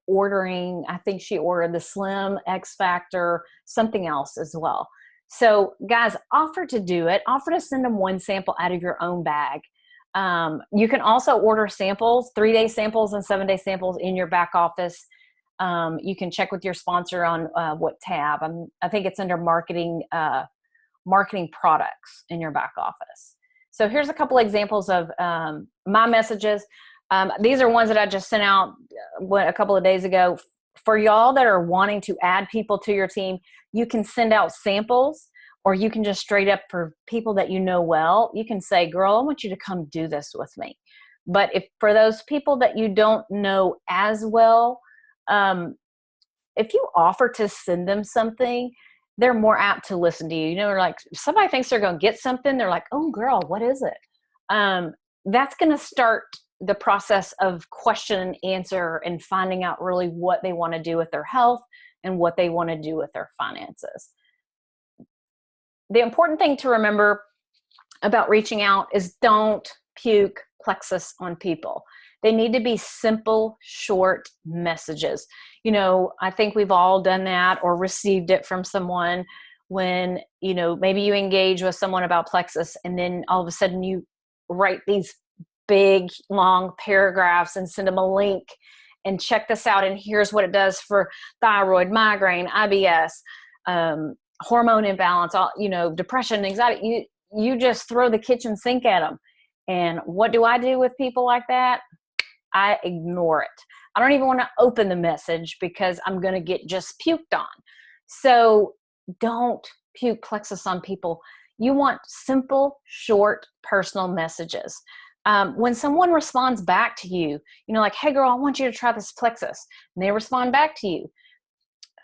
ordering, I think she ordered the Slim, X Factor, something else as well. So guys, offer to do it. Offer to send them 1 sample out of your own bag. You can also order samples, 3-day samples and 7-day samples in your back office. You can check with your sponsor on what tab. I think it's under marketing products in your back office. So here's a couple examples of my messages. These are ones that I just sent out a couple of days ago. For y'all that are wanting to add people to your team, you can send out samples or you can just straight up, for people that you know well, you can say, girl, I want you to come do this with me. But if for those people that you don't know as well, if you offer to send them something, they're more apt to listen to you. You know, like if somebody thinks they're going to get something, they're like, oh girl, what is it? That's going to start the process of question and answer and finding out really what they want to do with their health and what they want to do with their finances. The important thing to remember about reaching out is don't puke Plexus on people. They need to be simple, short messages. You know, I think we've all done that or received it from someone when, you know, maybe you engage with someone about Plexus and then all of a sudden you write these big, long paragraphs and send them a link and check this out. And here's what it does for thyroid, migraine, IBS, hormone imbalance, all, you know, depression, anxiety. You just throw the kitchen sink at them. And what do I do with people like that? I ignore it. I don't even want to open the message because I'm going to get just puked on. So don't puke Plexus on people. You want simple, short, personal messages. When someone responds back to you, you know, like, hey girl, I want you to try this Plexus. And they respond back to you.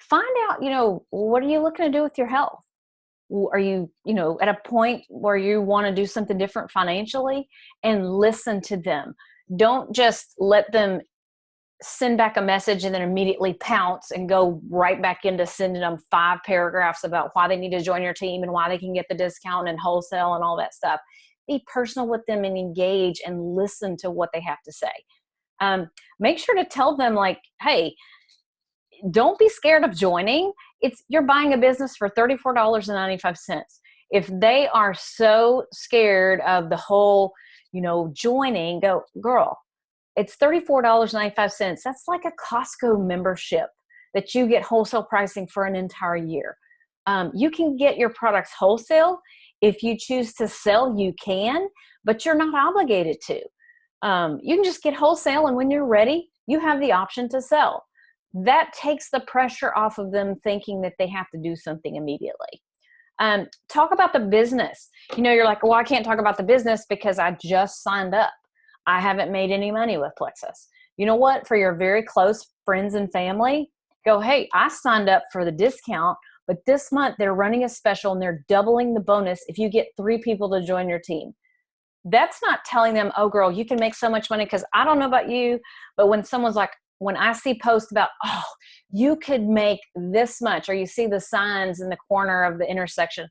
Find out, you know, what are you looking to do with your health? Are you, you know, at a point where you want to do something different financially? And listen to them. Don't just let them send back a message and then immediately pounce and go right back into sending them 5 paragraphs about why they need to join your team and why they can get the discount and wholesale and all that stuff. Be personal with them and engage and listen to what they have to say. Make sure to tell them, like, hey, don't be scared of joining. You're buying a business for $34.95. If they are so scared of the whole, you know, joining, go, girl, it's $34.95. That's like a Costco membership that you get wholesale pricing for an entire year. You can get your products wholesale. If you choose to sell, you can, but you're not obligated to. You can just get wholesale, and when you're ready, you have the option to sell. That takes the pressure off of them thinking that they have to do something immediately. Talk about the business. You know, you're like, well, I can't talk about the business because I just signed up. I haven't made any money with Plexus. You know what? For your very close friends and family, go, hey, I signed up for the discount, but this month they're running a special and they're doubling the bonus if you get 3 people to join your team. That's not telling them, oh, girl, you can make so much money, because I don't know about you, but when someone's like, when I see posts about, oh, you could make this much, or you see the signs in the corner of the intersection,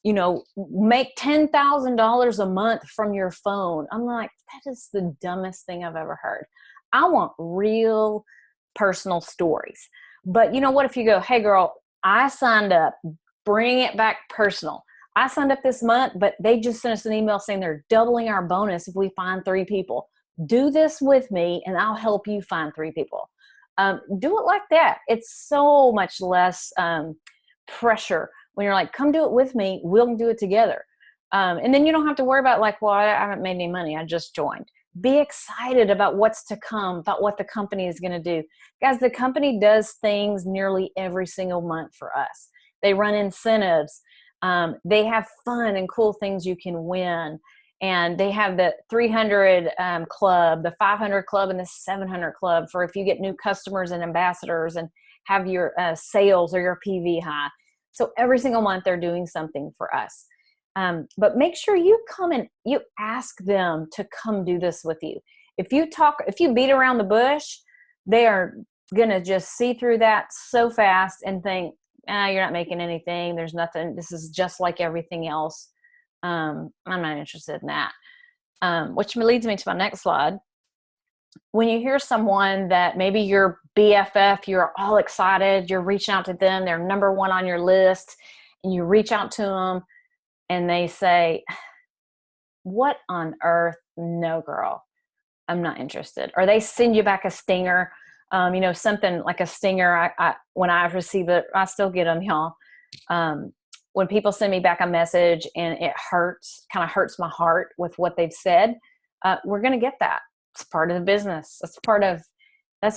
you know, make $10,000 a month from your phone. I'm like, that is the dumbest thing I've ever heard. I want real personal stories. But you know what? If you go, hey girl, I signed up, bring it back personal. I signed up this month, but they just sent us an email saying they're doubling our bonus if we find 3 people. Do this with me and I'll help you find 3 people. Do it like that. It's so much less pressure when you're like, come do it with me. We'll do it together. And then you don't have to worry about like, well, I haven't made any money. I just joined. Be excited about what's to come, about what the company is going to do. Guys, the company does things nearly every single month for us. They run incentives. They have fun and cool things you can win. And they have the 300 club, the 500 club, and the 700 club for if you get new customers and ambassadors and have your sales or your PV high. So every single month they're doing something for us. But make sure you come and you ask them to come do this with you. If you beat around the bush, they are going to just see through that so fast and think, you're not making anything. There's nothing. This is just like everything else. I'm not interested in that. Which leads me to my next slide. When you hear someone that maybe your BFF, you're all excited, you're reaching out to them, they're number 1 on your list, and you reach out to them and they say, what on earth? No, girl, I'm not interested. Or they send you back a stinger, you know, something like a stinger. When I receive it, I still get them, y'all. When people send me back a message and it kind of hurts my heart with what they've said, we're going to get that. It's part of the business. That's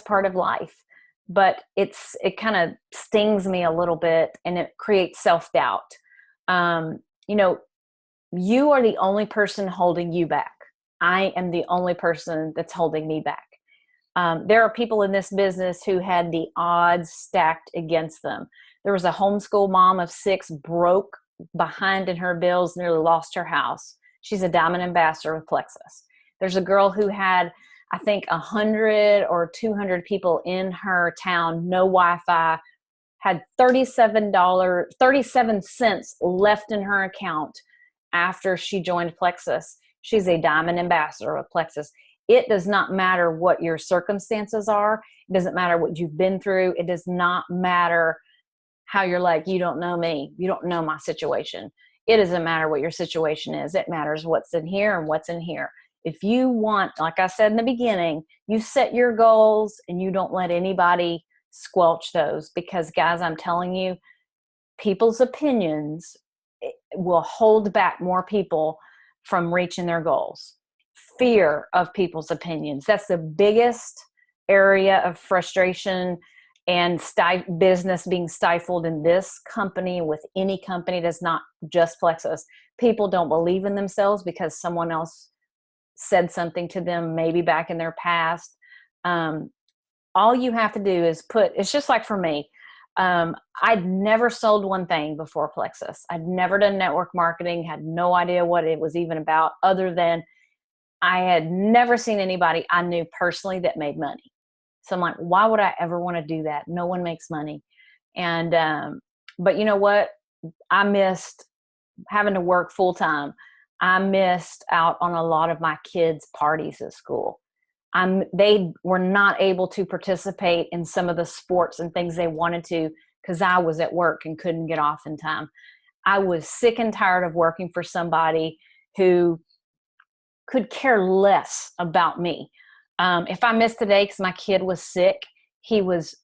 part of life. But it kind of stings me a little bit and it creates self-doubt. You know, you are the only person holding you back. I am the only person that's holding me back. There are people in this business who had the odds stacked against them. There was a homeschool mom of 6, broke behind in her bills, nearly lost her house. She's a Diamond Ambassador with Plexus. There's a girl who had, I think, 100 or 200 people in her town, no Wi-Fi, had $37, 37 cents left in her account after she joined Plexus. She's a Diamond Ambassador with Plexus. It does not matter what your circumstances are. It doesn't matter what you've been through. It does not matter how you're like, you don't know me. You don't know my situation. It doesn't matter what your situation is. It matters what's in here and what's in here. If you want, like I said in the beginning, you set your goals and you don't let anybody squelch those, because guys, I'm telling you, people's opinions will hold back more people from reaching their goals. Fear of people's opinions. That's the biggest area of frustration and business being stifled in this company, with any company that's not just Plexus. People don't believe in themselves because someone else said something to them, maybe back in their past. All you have to do is it's just like for me, I'd never sold one thing before Plexus. I'd never done network marketing, had no idea what it was even about, other than I had never seen anybody I knew personally that made money. So I'm like, why would I ever want to do that? No one makes money. And, but you know what? I missed having to work full time. I missed out on a lot of my kids' parties at school. They were not able to participate in some of the sports and things they wanted to because I was at work and couldn't get off in time. I was sick and tired of working for somebody who could care less about me. If I missed a day because my kid was sick, he was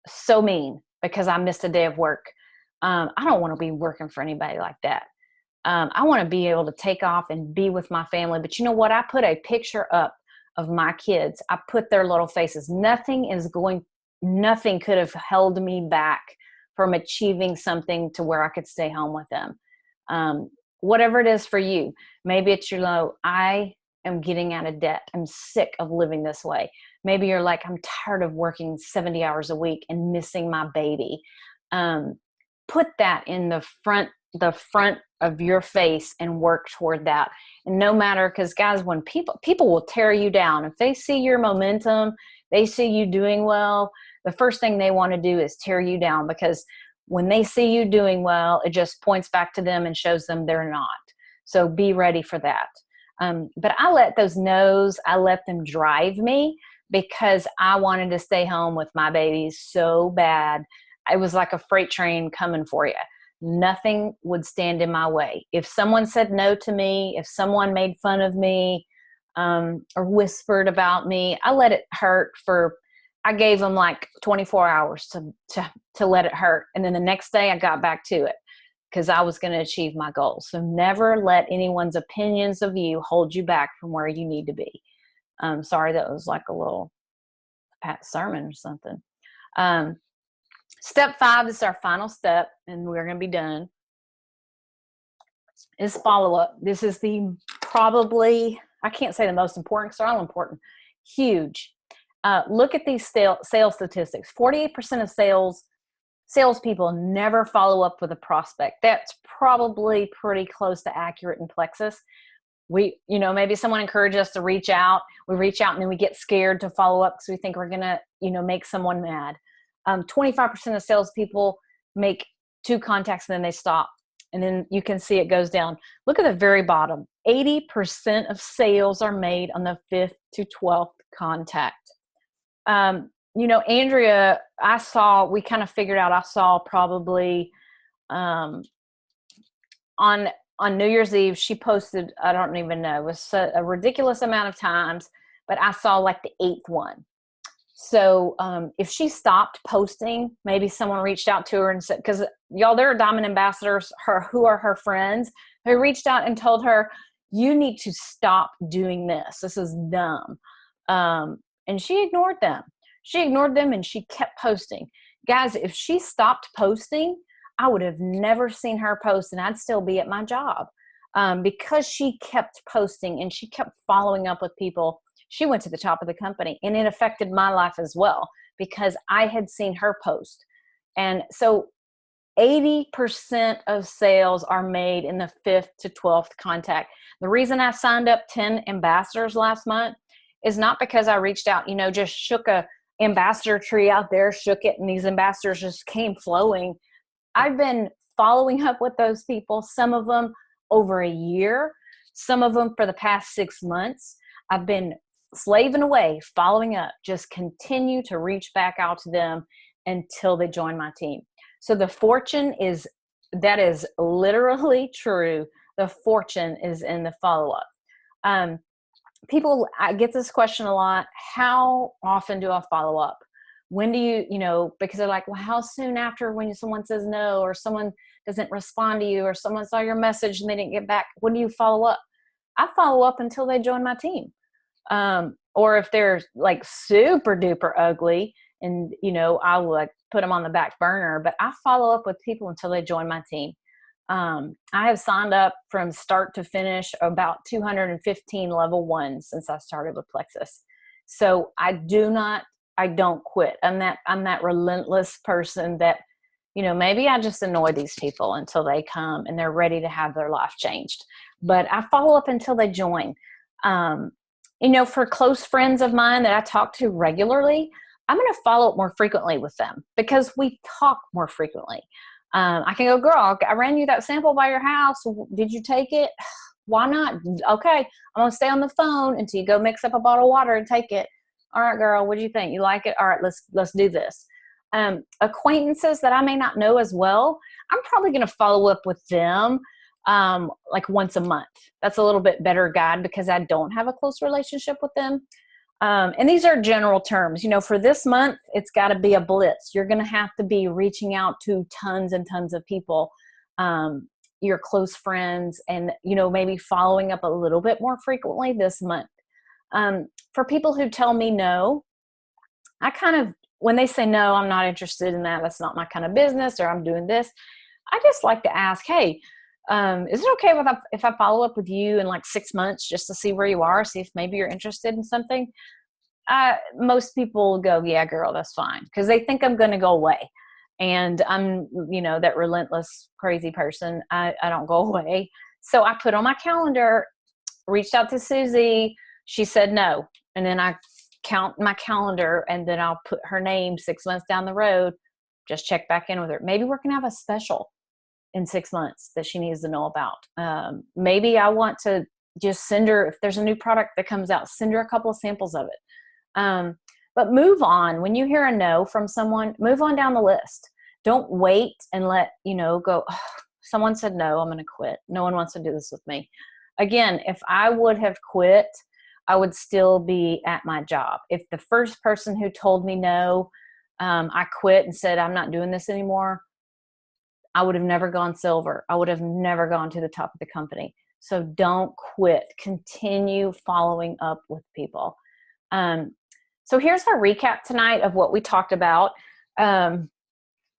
so mean because I missed a day of work. I don't want to be working for anybody like that. I want to be able to take off and be with my family. But you know what? I put a picture up of my kids. I put their little faces. Nothing could have held me back from achieving something to where I could stay home with them. Whatever it is for you, maybe it's I am getting out of debt. I'm sick of living this way. Maybe you're like, I'm tired of working 70 hours a week and missing my baby. Put that in the front of your face and work toward that. And no matter, because guys, when people will tear you down, if they see your momentum, they see you doing well, the first thing they want to do is tear you down, because when they see you doing well, it just points back to them and shows them they're not. So be ready for that. But I let those no's, I let them drive me, because I wanted to stay home with my babies so bad. It was like a freight train coming for you. Nothing would stand in my way. If someone said no to me, if someone made fun of me, or whispered about me, I let it hurt I gave them like 24 hours to let it hurt. And then the next day I got back to it, because I was going to achieve my goals. So never let anyone's opinions of you hold you back from where you need to be. Sorry, that was like a little sermon or something. Step 5 is our final step, and we're going to be done, is follow-up. This is probably, I can't say the most important, because they're all important, huge. Look at these sales statistics. 48% of salespeople never follow up with a prospect. That's probably pretty close to accurate in Plexus. Maybe someone encouraged us to reach out. We reach out and then we get scared to follow up because we think we're going to, make someone mad. 25% of salespeople make 2 contacts and then they stop. And then you can see it goes down. Look at the very bottom. 80% of sales are made on the 5th to 12th contact. Andrea, we kind of figured out, I saw probably on New Year's Eve, she posted, I don't even know, it was a ridiculous amount of times, but I saw like the 8th one. So if she stopped posting, maybe someone reached out to her and said, because y'all, there are Diamond Ambassadors who are her friends, who reached out and told her, you need to stop doing this. This is dumb. And she ignored them. And she kept posting. Guys, if she stopped posting, I would have never seen her post and I'd still be at my job. Because she kept posting and she kept following up with people, she went to the top of the company, and it affected my life as well because I had seen her post. And so 80% of sales are made in the 5th to 12th contact. The reason I signed up 10 ambassadors last month is not because I reached out, just shook a ambassador tree out there, shook it, and these ambassadors just came flowing. I've been following up with those people, some of them over a year, some of them for the past 6 months. I've been slaving away, following up, just continue to reach back out to them until they join my team. So the fortune that is literally true. The fortune is in the follow-up. I get this question a lot. How often do I follow up? When do you, because they're like, well, how soon after when someone says no, or someone doesn't respond to you, or someone saw your message and they didn't get back, when do you follow up? I follow up until they join my team. Or if they're like super duper ugly and, I will like put them on the back burner, but I follow up with people until they join my team. I have signed up from start to finish about 215 level 1s since I started with Plexus. So I don't quit. I'm that relentless person that, maybe I just annoy these people until they come and they're ready to have their life changed. But I follow up until they join. For close friends of mine that I talk to regularly, I'm going to follow up more frequently with them because we talk more frequently. I can go, girl, I ran you that sample by your house. Did you take it? Why not? Okay, I'm going to stay on the phone until you go mix up a bottle of water and take it. All right, girl, what do you think? You like it? All right, let's do this. Acquaintances that I may not know as well, I'm probably going to follow up with them like once a month. That's a little bit better guide because I don't have a close relationship with them. And these are general terms. For this month, it's got to be a blitz. You're going to have to be reaching out to tons and tons of people, your close friends, and, maybe following up a little bit more frequently this month. For people who tell me no, when they say no, I'm not interested in that, that's not my kind of business, or I'm doing this, I just like to ask, hey, is it okay if I follow up with you in like 6 months just to see where you are, see if maybe you're interested in something? Most people go, yeah, girl, that's fine. Because they think I'm going to go away. And I'm, that relentless, crazy person. I don't go away. So I put on my calendar, reached out to Susie. She said no. And then I count my calendar, and then I'll put her name 6 months down the road, just check back in with her. Maybe we're going to have a special in 6 months that she needs to know about. Maybe I want to just send her, if there's a new product that comes out, send her a couple of samples of it. But move on. When you hear a no from someone, move on down the list. Don't wait and let, go, oh, someone said no, I'm going to quit. No one wants to do this with me. Again, if I would have quit, I would still be at my job. If the first person who told me no, I quit and said, I'm not doing this anymore, I would have never gone silver. I would have never gone to the top of the company. So don't quit. Continue following up with people. So here's our recap tonight of what we talked about. You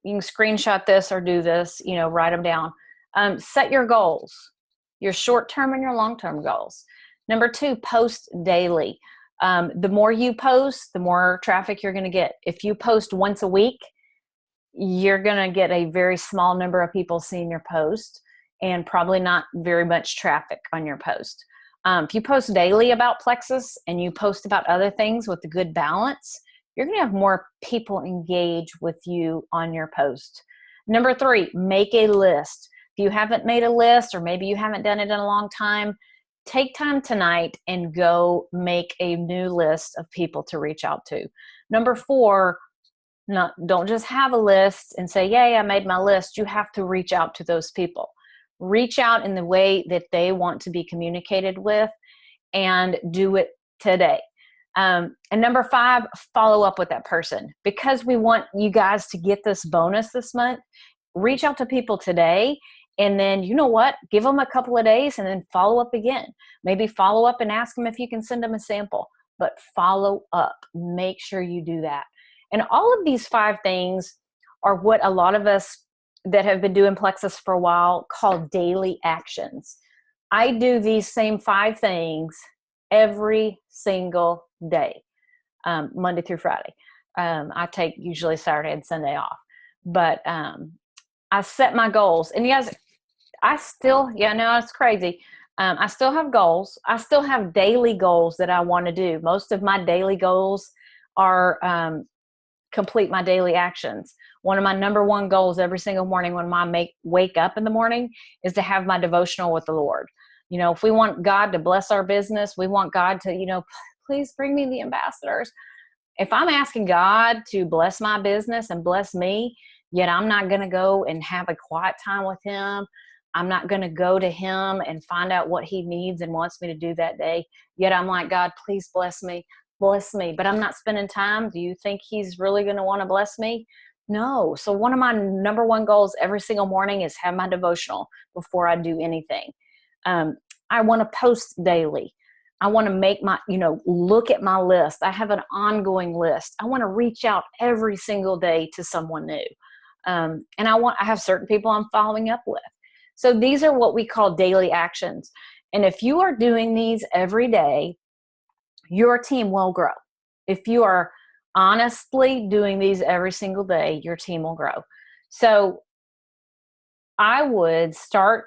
can screenshot this or do this, write them down. Set your goals, your short-term and your long-term goals. Number 2, post daily. The more you post, the more traffic you're going to get. If you post once a week, you're going to get a very small number of people seeing your post and probably not very much traffic on your post. If you post daily about Plexus and you post about other things with a good balance, you're going to have more people engage with you on your post. Number 3, make a list. If you haven't made a list, or maybe you haven't done it in a long time, take time tonight and go make a new list of people to reach out to. Number 4, don't just have a list and say, yay, I made my list. You have to reach out to those people. Reach out in the way that they want to be communicated with, and do it today. And number 5, follow up with that person. Because we want you guys to get this bonus this month, reach out to people today. And then, you know what, give them a couple of days and then follow up again. Maybe follow up and ask them if you can send them a sample, but follow up. Make sure you do that. And all of these 5 things are what a lot of us that have been doing Plexus for a while called daily actions. I do these same 5 things every single day, Monday through Friday. I take usually Saturday and Sunday off, but I set my goals. And yes, I still, no, it's crazy. I still have goals. I still have daily goals that I want to do. Most of my daily goals are complete my daily actions. One of my number one goals every single morning when I wake up in the morning is to have my devotional with the Lord. If we want God to bless our business, we want God to, please bring me the ambassadors. If I'm asking God to bless my business and bless me, yet I'm not going to go and have a quiet time with him, I'm not going to go to him and find out what he needs and wants me to do that day. Yet I'm like, God, please bless me, but I'm not spending time. Do you think he's really going to want to bless me? No. So one of my number one goals every single morning is have my devotional before I do anything. I want to post daily. I want to make my, look at my list. I have an ongoing list. I want to reach out every single day to someone new. And I have certain people I'm following up with. So these are what we call daily actions. And if you are doing these every day, your team will grow. If you are honestly doing these every single day, your team will grow. So I would start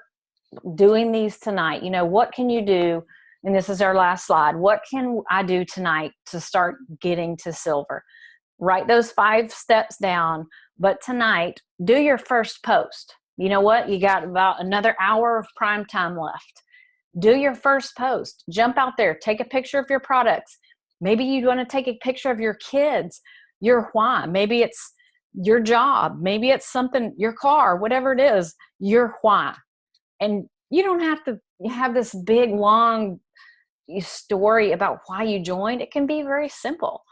doing these tonight. What can you do? And this is our last slide. What can I do tonight to start getting to silver? Write those 5 steps down. But tonight, do your first post. You know what? You got about another hour of prime time left. Do your first post. Jump out there. Take a picture of your products. Maybe you want to take a picture of your kids, your why. Maybe it's your job. Maybe it's something, your car, whatever it is, your why. And you don't have to have this big, long story about why you joined. It can be very simple.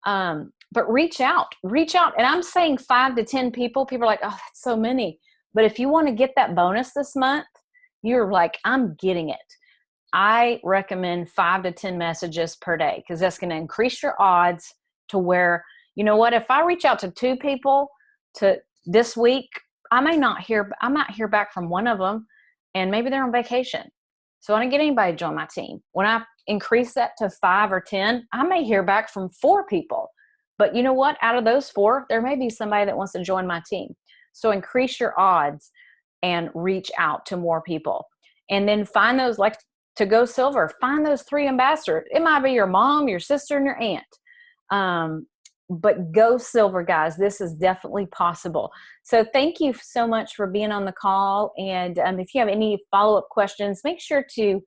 But reach out. And I'm saying 5 to 10 people. People are like, oh, that's so many. But if you want to get that bonus this month, you're like, I'm getting it. I recommend 5 to 10 messages per day because that's going to increase your odds to where, if I reach out to 2 people to this week, I might hear back from one of them and maybe they're on vacation. So I don't get anybody to join my team. When I increase that to 5 or 10, I may hear back from 4 people. But you know what? Out of those 4, there may be somebody that wants to join my team. So increase your odds and reach out to more people. And then find those, like to go silver, find those 3 ambassadors. It might be your mom, your sister, and your aunt. But go silver, guys. This is definitely possible. So thank you so much for being on the call. And if you have any follow-up questions, make sure to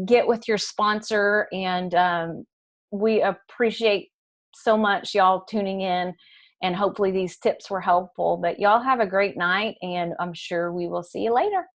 get with your sponsor. And we appreciate so much y'all tuning in. And hopefully these tips were helpful. But y'all have a great night. And I'm sure we will see you later.